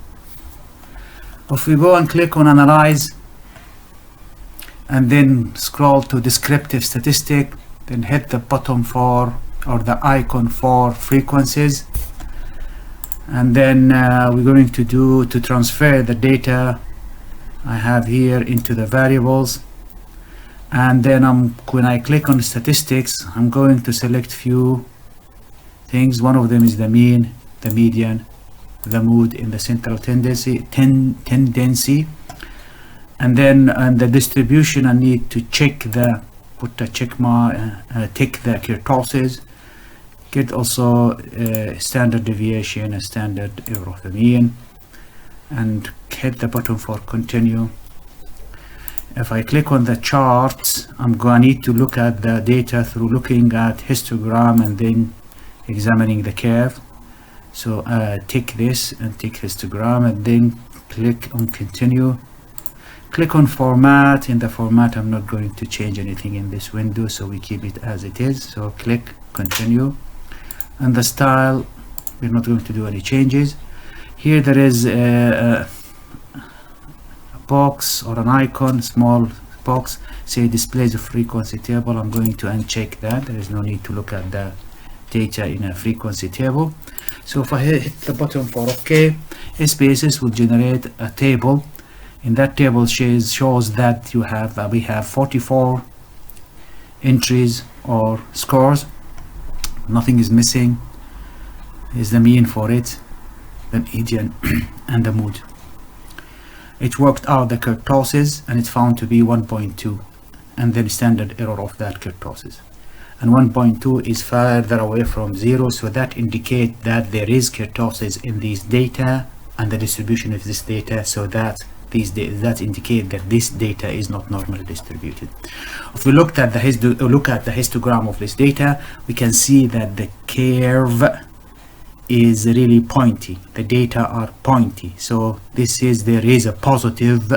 If we go and click on Analyze and then scroll to Descriptive Statistic, then hit the button for, or the icon for, frequencies, and then we're going to transfer the data I have here into the variables. And then when I click on Statistics, I'm going to select few things. One of them is the mean, the median, the mood, and the central tendency. And then the distribution, I need to check the, put a check mark, tick the kurtosis, get also standard deviation, a standard error of the mean, and hit the button for continue. If I click on the charts, I'm going to need to look at the data through looking at histogram and then examining the curve. So tick this and tick histogram, and then click on continue. Click on format. In the format, I'm not going to change anything in this window, so we keep it as it is. So click continue. And the style, we're not going to do any changes. Here there is a box or an icon, small box, say displays a frequency table. I'm going to uncheck that. There is no need to look at the data in a frequency table. So if I hit the button for OK, SPSS will generate a table. In that table shows that we have 44 entries or scores. Nothing is missing. Is the mean for it, the median, and the mood. It worked out the kurtosis, and it's found to be 1.2, and then standard error of that kurtosis. And 1.2 is further away from 0, so that indicates that there is kurtosis in these data and the distribution of this data, so that that indicate that this data is not normally distributed. If we look at the histogram of this data, we can see that the curve is really pointy. The data are pointy, so there is a positive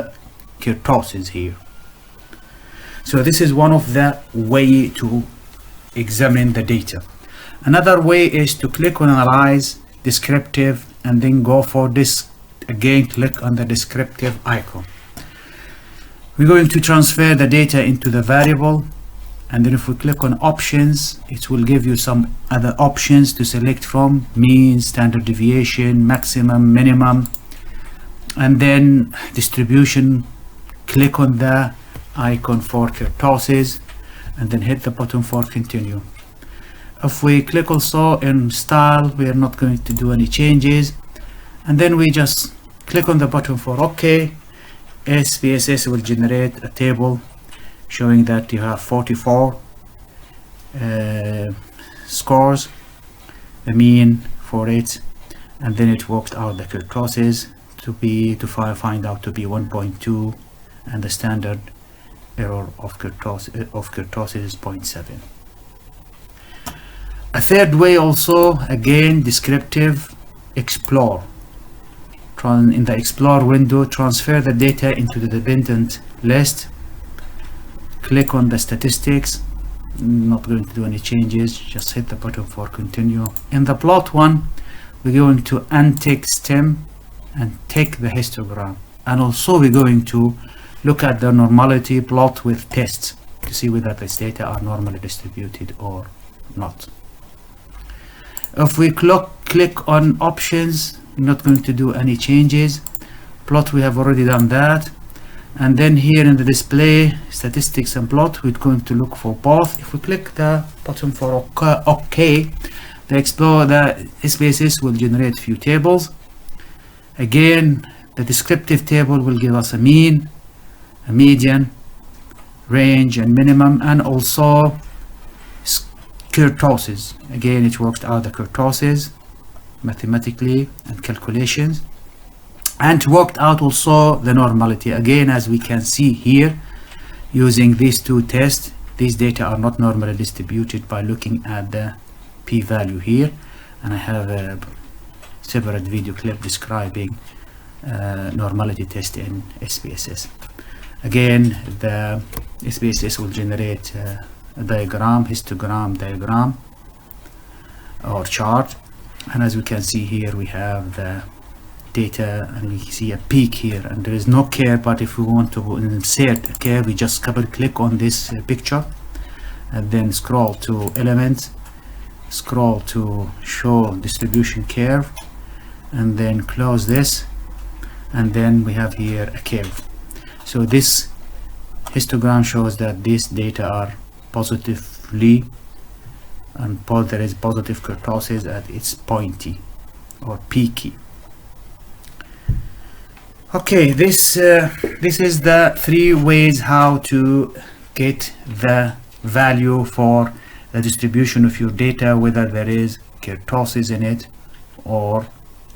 kurtosis here. So this is one of the way to examine the data. Another way is to click on Analyze, Descriptive, and then go for this. Again, click on the descriptive icon. We're going to transfer the data into the variable, and then if we click on options, it will give you some other options to select from: mean, standard deviation, maximum, minimum, and then distribution. Click on the icon for kurtosis and then hit the button for continue. If we click also in style, we are not going to do any changes, and then we just click on the button for OK. SPSS will generate a table showing that you have 44 scores, the mean for it, and then it worked out the kurtosis to find out to be 1.2, and the standard error of kurtosis is 0.7. A third way also, again descriptive, explore. In the explore window, transfer the data into the dependent list, click on the statistics. Not going to do any changes, just hit the button for continue. In the plot one, we're going to untick stem and tick the histogram, and also we're going to look at the normality plot with tests to see whether these data are normally distributed or not. If we click on options, we're not going to do any changes. Plot, we have already done that. And then here in the display, statistics and plot, we're going to look for both. If we click the button for OK, the SPSS will generate few tables. Again, the descriptive table will give us a mean, a median, range and minimum, and also kurtosis. Again, it worked out the kurtosis mathematically and calculations, and worked out also the normality. Again, as we can see here, using these two tests, these data are not normally distributed by looking at the p-value here, and I have a separate video clip describing normality test in SPSS. Again, the SPSS will generate a diagram, histogram diagram or chart, and as we can see here, we have the data and we see a peak here, and there is no curve, but if we want to insert a curve, we just click on this picture and then scroll to elements, scroll to show distribution curve, and then close this, and then we have here a curve. So this histogram shows that these data are positively, and there is positive kurtosis at its pointy or peaky. Okay, this is the three ways how to get the value for the distribution of your data, whether there is kurtosis in it or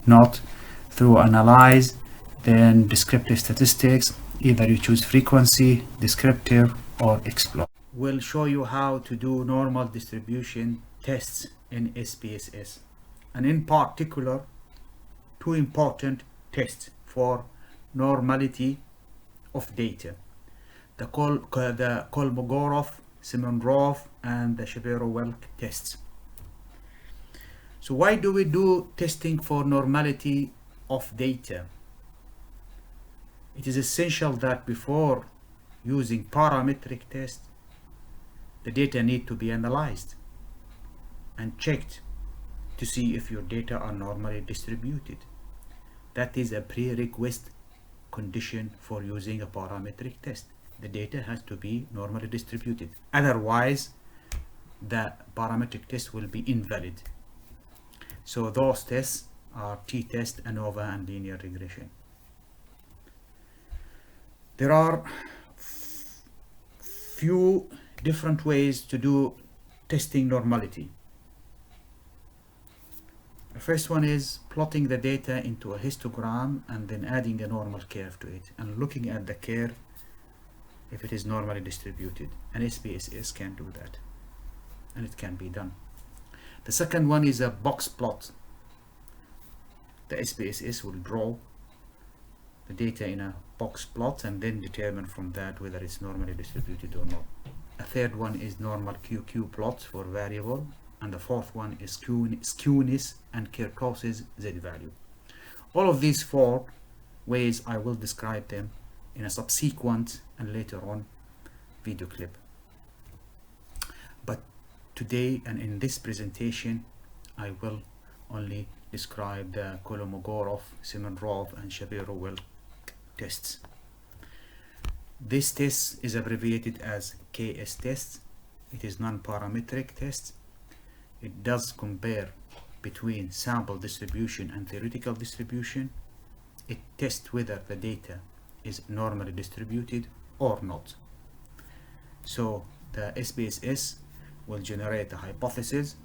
not, through analyze, then descriptive statistics. Either you choose frequency, descriptive, or explore. We'll show you how to do normal distribution tests in SPSS, and in particular two important tests for normality of data: the Kolmogorov-Smirnov and the Shapiro-Wilk tests. So why do we do testing for normality of data? It is essential that before using parametric tests, the data need to be analyzed and checked to see if your data are normally distributed. That is a prerequisite condition for using a parametric test. The data has to be normally distributed. Otherwise, the parametric test will be invalid. So those tests are t-test, ANOVA, and linear regression. There are few different ways to do testing normality. The first one is plotting the data into a histogram and then adding a normal curve to it and looking at the curve if it is normally distributed, and SPSS can do that, and it can be done. The second one is a box plot. The SPSS will draw the data in a box plot and then determine from that whether it's normally distributed or not. A third one is normal QQ plot for variable, and the fourth one is skewness and kurtosis Z value. All of these four ways I will describe them in a subsequent and later on video clip. But today and in this presentation, I will only describe the Kolmogorov-Smirnov and Shapiro-Wilk tests. This test is abbreviated as KS test. It is non-parametric test. It does compare between sample distribution and theoretical distribution. It tests whether the data is normally distributed or not. So the SPSS will generate a hypothesis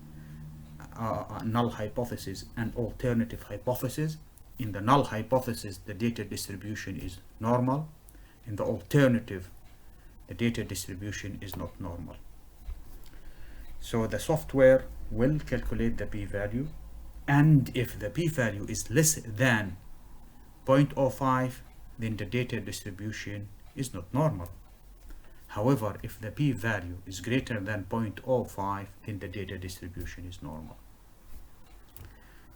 null hypothesis and alternative hypothesis. In the null hypothesis, the data distribution is normal. In the alternative, the data distribution is not normal. So the software will calculate the p-value, and if the p-value is less than 0.05, then the data distribution is not normal. However, if the p-value is greater than 0.05, then the data distribution is normal.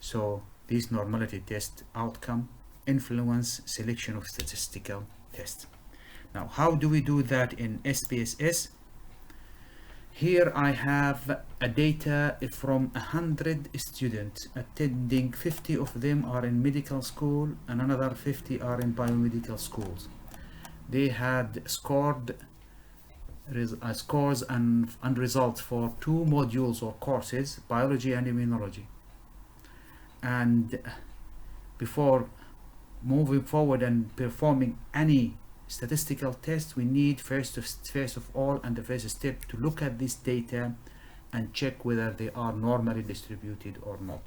So these normality test outcome influence selection of statistical tests. Now, how do we do that in SPSS? Here I have a data from 100 students attending. 50 of them are in medical school and another 50 are in biomedical schools. They had scored scores and results for 2 modules or courses, biology and immunology. And before moving forward and performing any statistical test, we need first of all, and the first step, to look at this data and check whether they are normally distributed or not.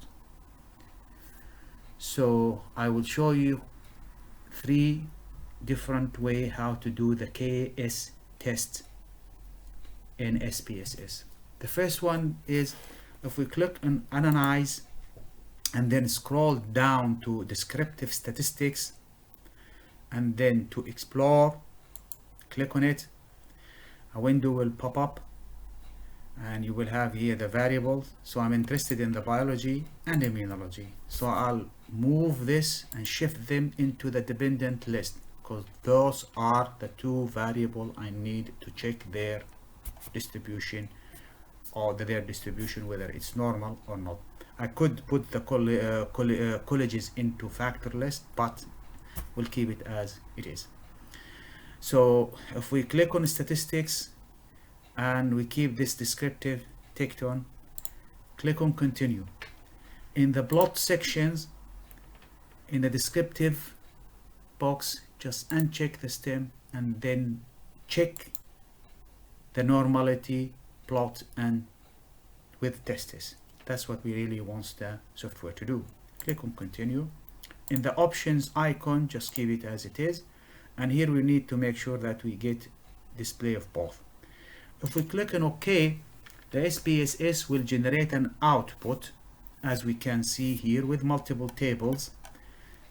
So I will show you 3 different ways how to do the KS test in SPSS. The first one is if we click on Analyze and then scroll down to Descriptive Statistics and then to Explore, click on it, a window will pop up and you will have here the variables. So I'm interested in the biology and immunology, so I'll move this and shift them into the dependent list, because those are the 2 variables I need to check their distribution, or their distribution whether it's normal or not. I could put the colleges into factor list, but we'll keep it as it is. So if we click on statistics and we keep this descriptive ticked on, click on continue. In the plot sections, in the descriptive box, just uncheck the stem and then check the normality plot and with testes. That's what we really want the software to do. Click on continue. In the options icon, just keep it as it is, and here we need to make sure that we get display of both. If we click on OK, the SPSS will generate an output, as we can see here, with multiple tables,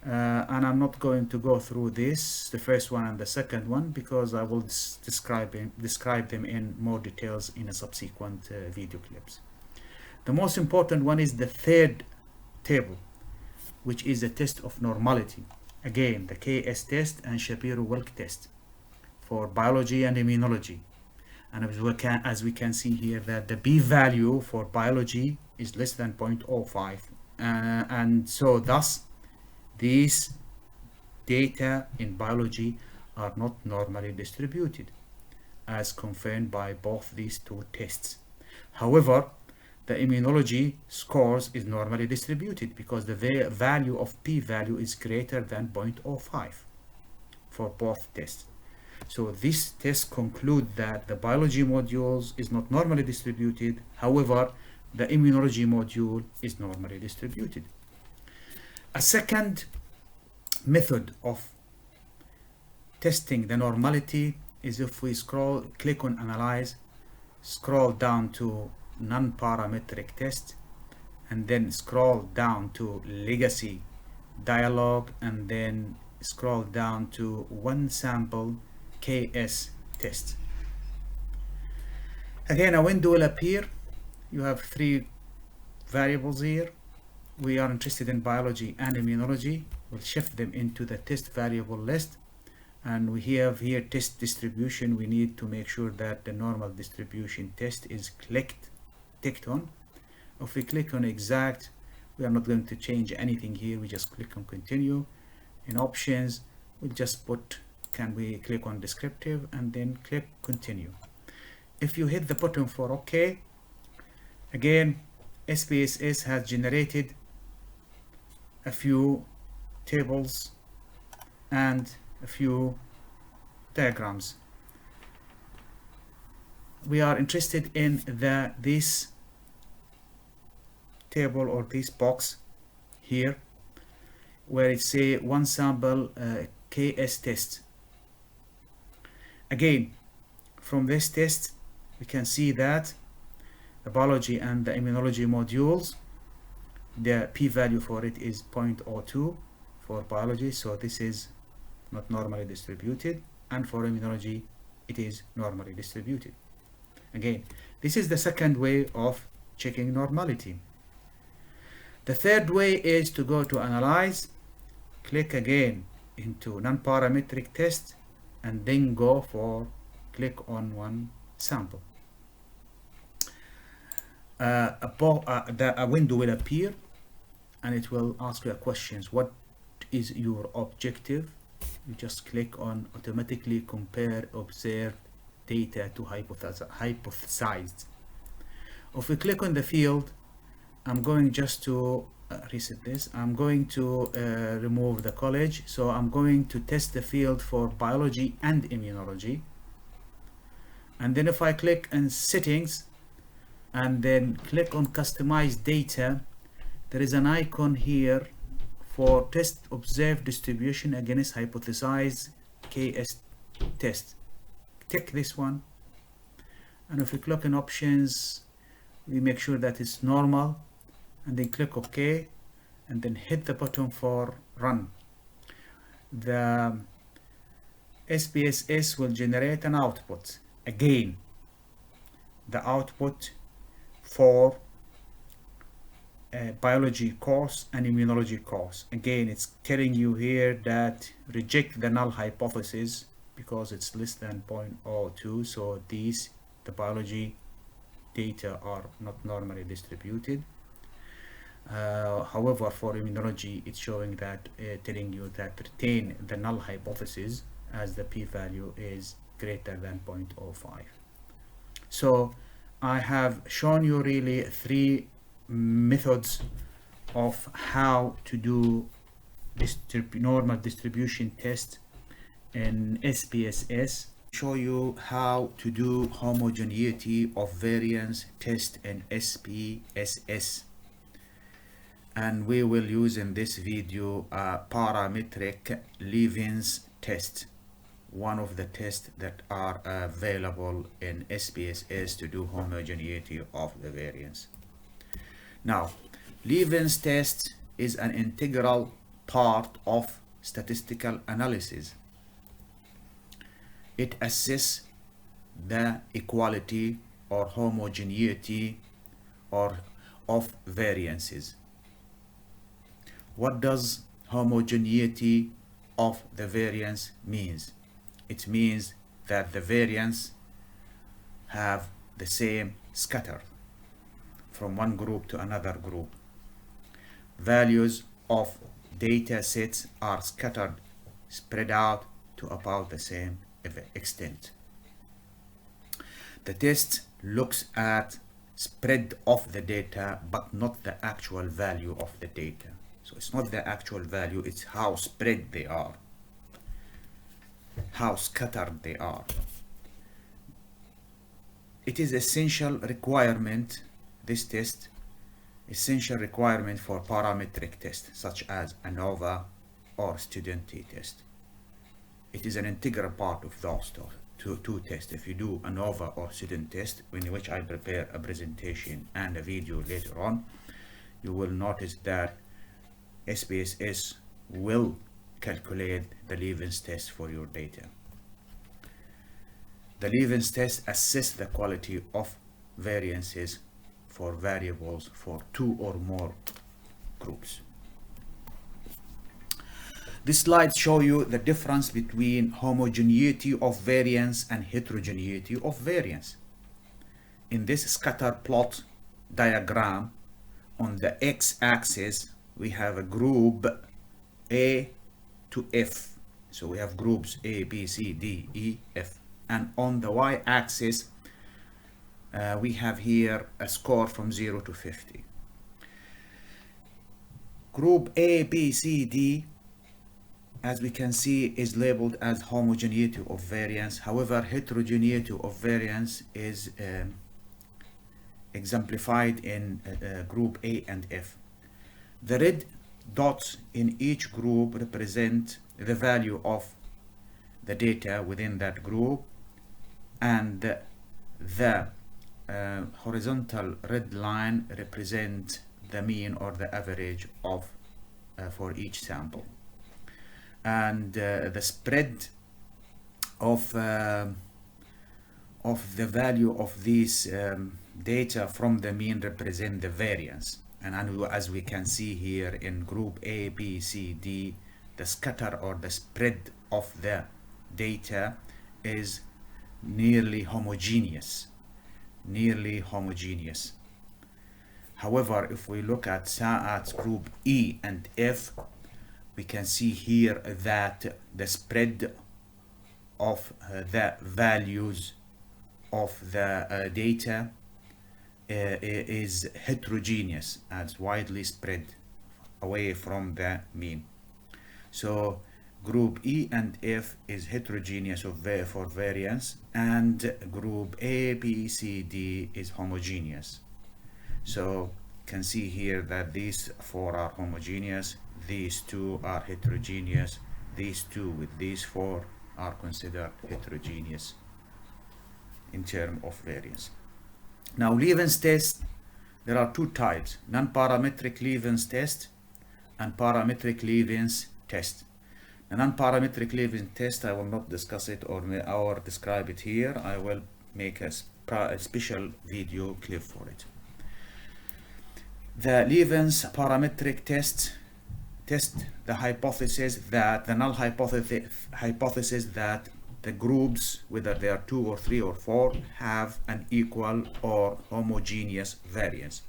and I'm not going to go through this, the first one and the second one, because I will describe them in more details in a subsequent video clips. The most important one is the third table, which is a test of normality. Again, the KS test and Shapiro-Wilk test for biology and immunology. And as we can see here, that the p-value for biology is less than 0.05, and so thus these data in biology are not normally distributed, as confirmed by both these 2 tests. However, the immunology scores is normally distributed because the value of p-value is greater than 0.05 for both tests. So this test concludes that the biology modules is not normally distributed. However, the immunology module is normally distributed. A second method of testing the normality is if we click on Analyze, scroll down to non-parametric test, and then scroll down to Legacy Dialog, and then scroll down to One Sample KS Test. Again, a window will appear. You have 3 variables here. We are interested in biology and immunology. We'll shift them into the test variable list, and we have here test distribution. We need to make sure that the normal distribution test is ticked on. If we click on exact, we are not going to change anything here. We just click on continue. In options, we'll just put, can we click on descriptive and then click continue. If you hit the button for OK, again, SPSS has generated a few tables and a few diagrams. We are interested in this table or this box here where it say one sample KS test. Again, from this test we can see that the biology and the immunology modules, the p-value for it is 0.02 for biology, so this is not normally distributed, and for immunology it is normally distributed. Again, this is the second way of checking normality. The third way is to go to analyze, click again into non-parametric test, and then go for click on one sample. A window will appear and it will ask you questions. What is your objective? You just click on automatically compare observed data to hypothesized. If we click on the field, I'm going just to reset this. I'm going to remove the college, so I'm going to test the field for biology and immunology. And then if I click on settings and then click on customize data, there is an icon here for test observed distribution against hypothesized KS test. Tick this one, and if we click on options, we make sure that it's normal, and then click OK, and then hit the button for run. The SPSS will generate an output. Again, the output for biology course and immunology course. Again, it's telling you here that reject the null hypothesis because it's less than 0.02, so the biology data are not normally distributed. However, for immunology, it's showing that telling you that retain the null hypothesis as the p-value is greater than 0.05. So I have shown you really 3 methods of how to do normal distribution test in SPSS. Show you how to do homogeneity of variance test in SPSS, and we will use in this video a parametric Levene's test, one of the tests that are available in SPSS to do homogeneity of the variance. Now, Levene's test is an integral part of statistical analysis. It assesses the equality or homogeneity of variances. What does homogeneity of the variance means? It means that the variance have the same scatter from one group to another group. Values of data sets are scattered, spread out to about the same extent. The test looks at spread of the data, but not the actual value of the data. So it's not the actual value, it's how spread they are, how scattered they are. It is essential requirement, this test, essential requirement for parametric tests such as ANOVA or student t-test. It is an integral part of those two tests. If you do ANOVA or student test, in which I prepare a presentation and a video later on, you will notice that SPSS will calculate the Levene's test for your data. The Levene's test assesses the quality of variances for variables for 2 or more groups. This slide shows you the difference between homogeneity of variance and heterogeneity of variance. In this scatter plot diagram, on the x-axis we have a group A to F. So we have groups A, B, C, D, E, F. And on the y-axis we have here a score from 0 to 50. Group A, B, C, D, as we can see, is labeled as homogeneity of variance. However, heterogeneity of variance is exemplified in group A and F. The red dots in each group represent the value of the data within that group, and the horizontal red line represent the mean or the average of for each sample. And the spread of the value of these data from the mean represent the variance. And as we can see here in group A, B, C, D, the scatter or the spread of the data is nearly homogeneous. However, if we look at group E and F, we can see here that the spread of the values of the data is heterogeneous, as widely spread away from the mean. So group E and F is heterogeneous for variance, and group A, B, C, D is homogeneous. So you can see here that these four are homogeneous, these two are heterogeneous, these two with these four are considered heterogeneous in terms of variance. Now, Levene's test, there are two types: non-parametric Levene's test and parametric Levene's test. The non-parametric Levene test, I will not discuss it or describe it here. I will make a special video clip for it. The Levene's parametric test the hypothesis that the null hypothesis that the groups, whether they are 2 or 3 or 4, have an equal or homogeneous variance.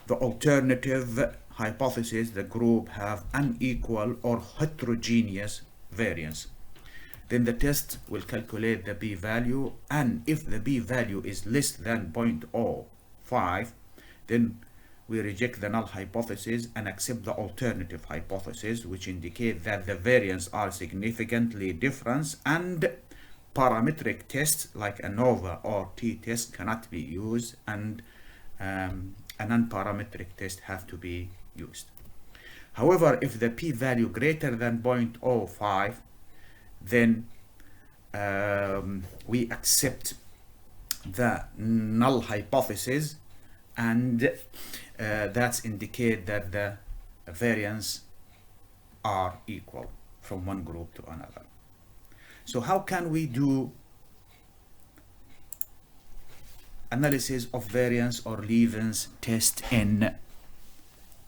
The alternative hypothesis, the group have unequal or heterogeneous variance. Then the test will calculate the p-value, and if the p-value is less than 0.05, then we reject the null hypothesis and accept the alternative hypothesis, which indicate that the variance are significantly different, and parametric tests like ANOVA or t-test cannot be used, and a non-parametric test have to be used. However, if the p-value greater than 0.05, then we accept the null hypothesis, and that's indicate that the variance are equal from one group to another. So how can we do analysis of variance or Levene's test in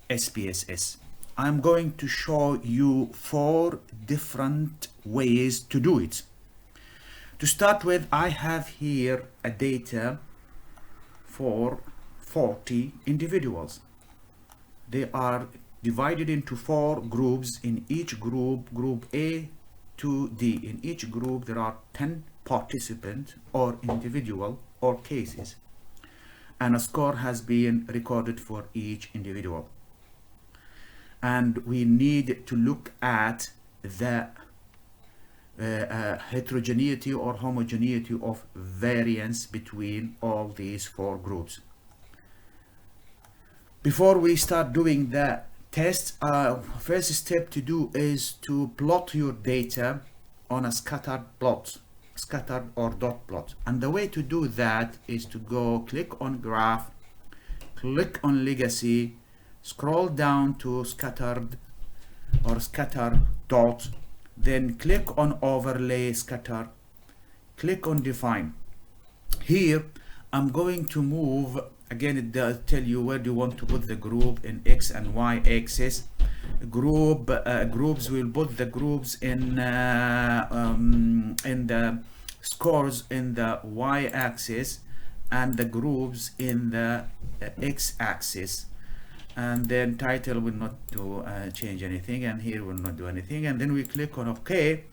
SPSS? I'm going to show you 4 different ways to do it. To start with, I have here a data for 40 individuals. They are divided into 4 groups. In each group, group A to D, in each group there are 10 participants or individual or cases, and a score has been recorded for each individual. And we need to look at the heterogeneity or homogeneity of variance between all these 4 groups. Before we start doing the test, first step to do is to plot your data on a scattered plot, scattered or dot plot. And the way to do that is to go click on graph, click on legacy, scroll down to scattered or scatter dot, then click on overlay scatter, click on define. Here I'm going to move, again it does tell you where do you want to put the group in X and Y axis. Groups will put the groups in the scores in the Y axis and the groups in the X axis. And then title will not do change anything, and here will not do anything, and then we click on OK,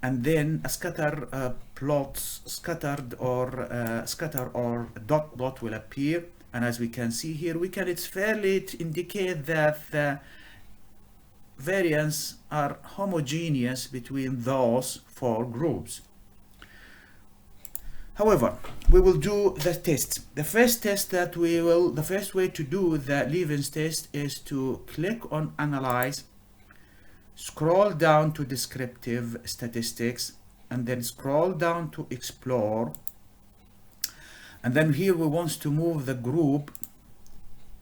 and then a scatter plots, scattered or scatter or dot plot will appear. And as we can see here, it's fairly to indicate that the variance are homogeneous between those 4 groups. However, we will do the test. The first way to do the Levene's test is to click on Analyze, scroll down to Descriptive Statistics, and then scroll down to Explore. And then here we want to move the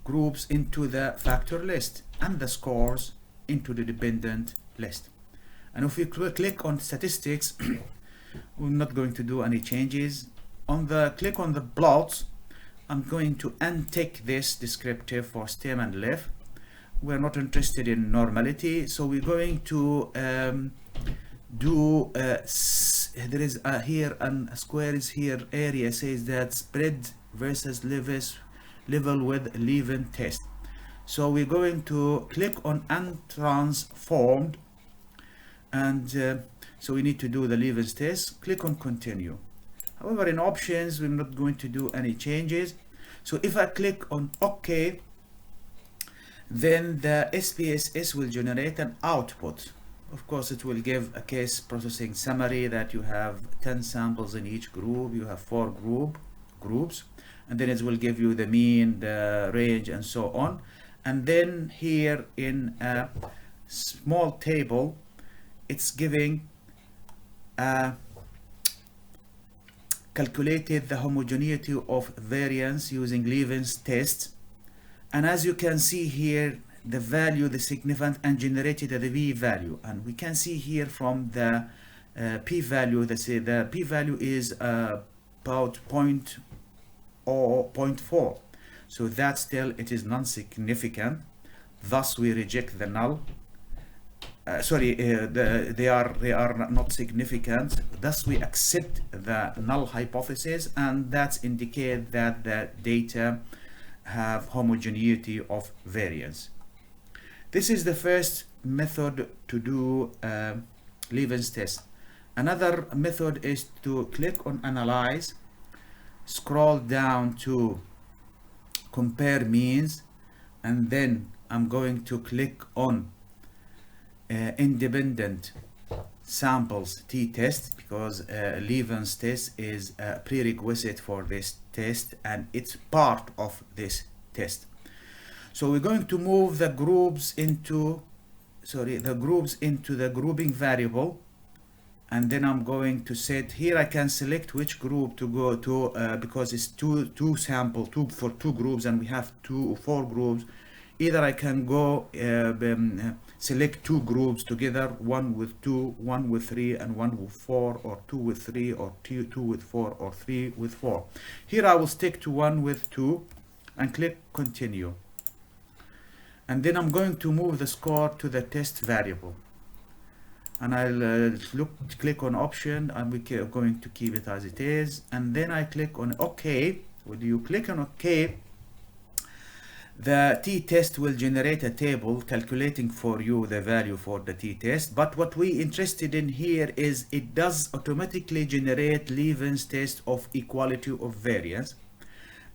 groups into the factor list and the scores into the dependent list. And if we click on Statistics, we're not going to do any changes. Click on the plots, I'm going to untick this descriptive for stem and leaf. We're not interested in normality, so we're going to there is here a square is here area says that spread versus level with Levene test. So we're going to click on untransformed, and so we need to do the Levene's test. Click on continue. However, in options we're not going to do any changes. So if I click on OK, then the SPSS will generate an output. Of course, it will give a case processing summary that you have 10 samples in each group, you have 4 groups, and then it will give you the mean, the range, and so on. And then here in a small table, it's giving calculated the homogeneity of variance using Levene's test. And as you can see here, the value, the significant, and generated the p-value. And we can see here from the p-value, the p-value is about 0.4. So that still it is non-significant. Thus we reject the null. They are not significant. Thus we accept the null hypothesis, and that indicates that the data have homogeneity of variance. This is the first method to do Levene's test. Another method is to click on Analyze, scroll down to Compare Means, and then I'm going to click on Independent Samples t-test, because Levene's test is a prerequisite for this test and it's part of this test. So we're going to move the groups into the grouping variable, and then I'm going to set here. I can select which group to go to because it's two for two groups, and we have 4 groups. Either I can go select 2 groups together, 1 with 2, 1 with 3, and 1 with 4, or 2 with 3, or 2 with 4, or 3 with 4. Here I will stick to 1 with 2 and click continue. And then I'm going to move the score to the test variable. And I'll click on option, and we're going to keep it as it is. And then I click on OK. When you click on OK, the t-test will generate a table calculating for you the value for the t-test. But what we're interested in here is it does automatically generate Levene's test of equality of variance,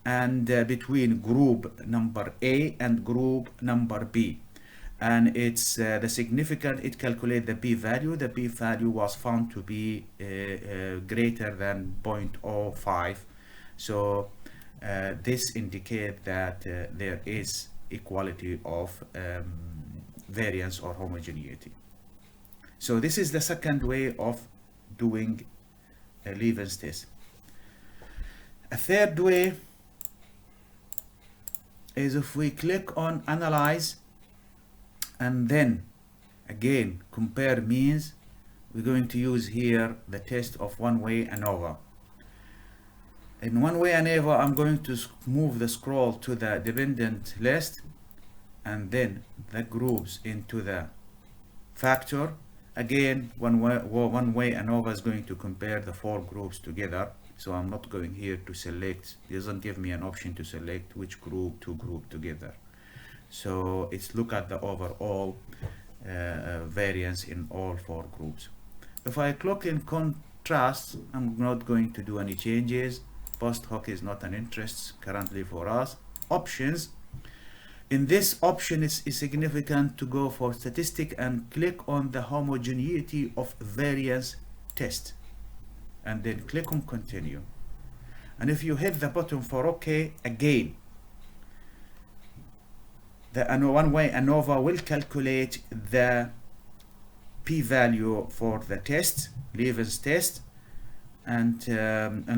and between group number A and group number B. And it's the significant, it calculates the p-value. The p-value was found to be greater than 0.05. So this indicates that there is equality of variance or homogeneity. So this is the second way of doing Levene's test. A third way is if we click on Analyze and then again Compare Means, we're going to use here the test of one-way ANOVA. In one-way ANOVA, I'm going to move the scroll to the dependent list, and then the groups into the factor. Again, one-way ANOVA is going to compare the 4 groups together. So I'm not going here to select, it doesn't give me an option to select which group to group together. So it's look at the overall variance in all 4 groups. If I click in contrast, I'm not going to do any changes. Post hoc is not an interest currently for us. Options. In this option, it's significant to go for statistic and click on the homogeneity of variance test, and then click on continue. And if you hit the button for OK, again, one way ANOVA will calculate the p-value for the test, Levene's test, and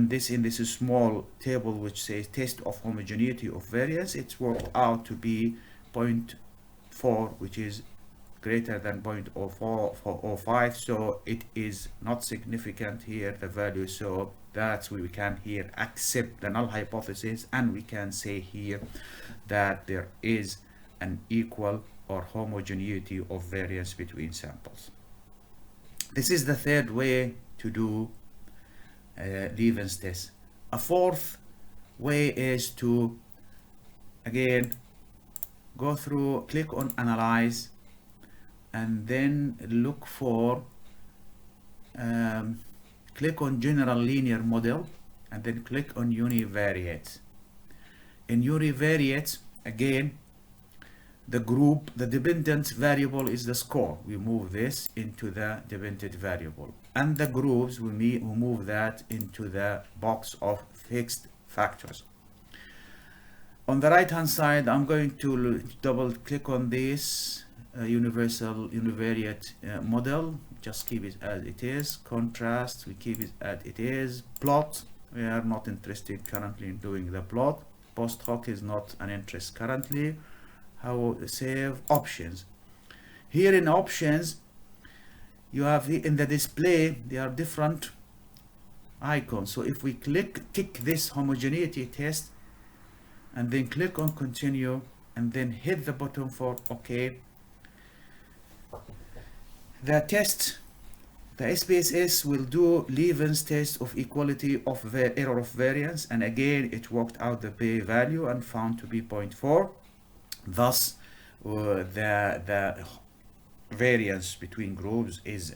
this in this small table which says test of homogeneity of variance, it's worked out to be 0.4, which is greater than 0.05, so it is not significant here, the value. So that's where we can here accept the null hypothesis, and we can say here that there is an equal or homogeneity of variance between samples. This is the third way to do Levene's test. A fourth way is to again go through, click on analyze, and then look for click on general linear model, and then click on univariate. In univariate, again, the group, the dependent variable is the score. We move this into the dependent variable, and the groups we move that into the box of fixed factors. On the right hand side, I'm going to double click on this universal univariate model. Just keep it as it is. Contrast, we keep it as it is. Plot, we are not interested currently in doing the plot. Post hoc is not an interest currently. How save options. Here in options, you have in the display, there are different icons. So if we kick this homogeneity test, and then click on continue, and then hit the button for OK, the test, the SPSS will do Levene's test of equality of the error of variance, and again it worked out the p-value and found to be 0.4. Thus the variance between groups is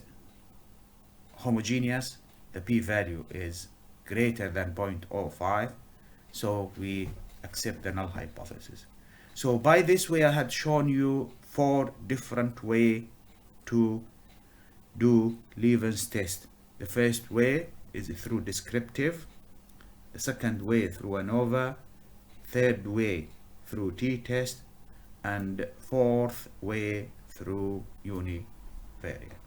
homogeneous, the p-value is greater than 0.05, so we accept the null hypothesis. So by this way I had shown you 4 different ways to do Levene's test. The first way is through descriptive, the second way through ANOVA, third way through t-test, and fourth way through univariate.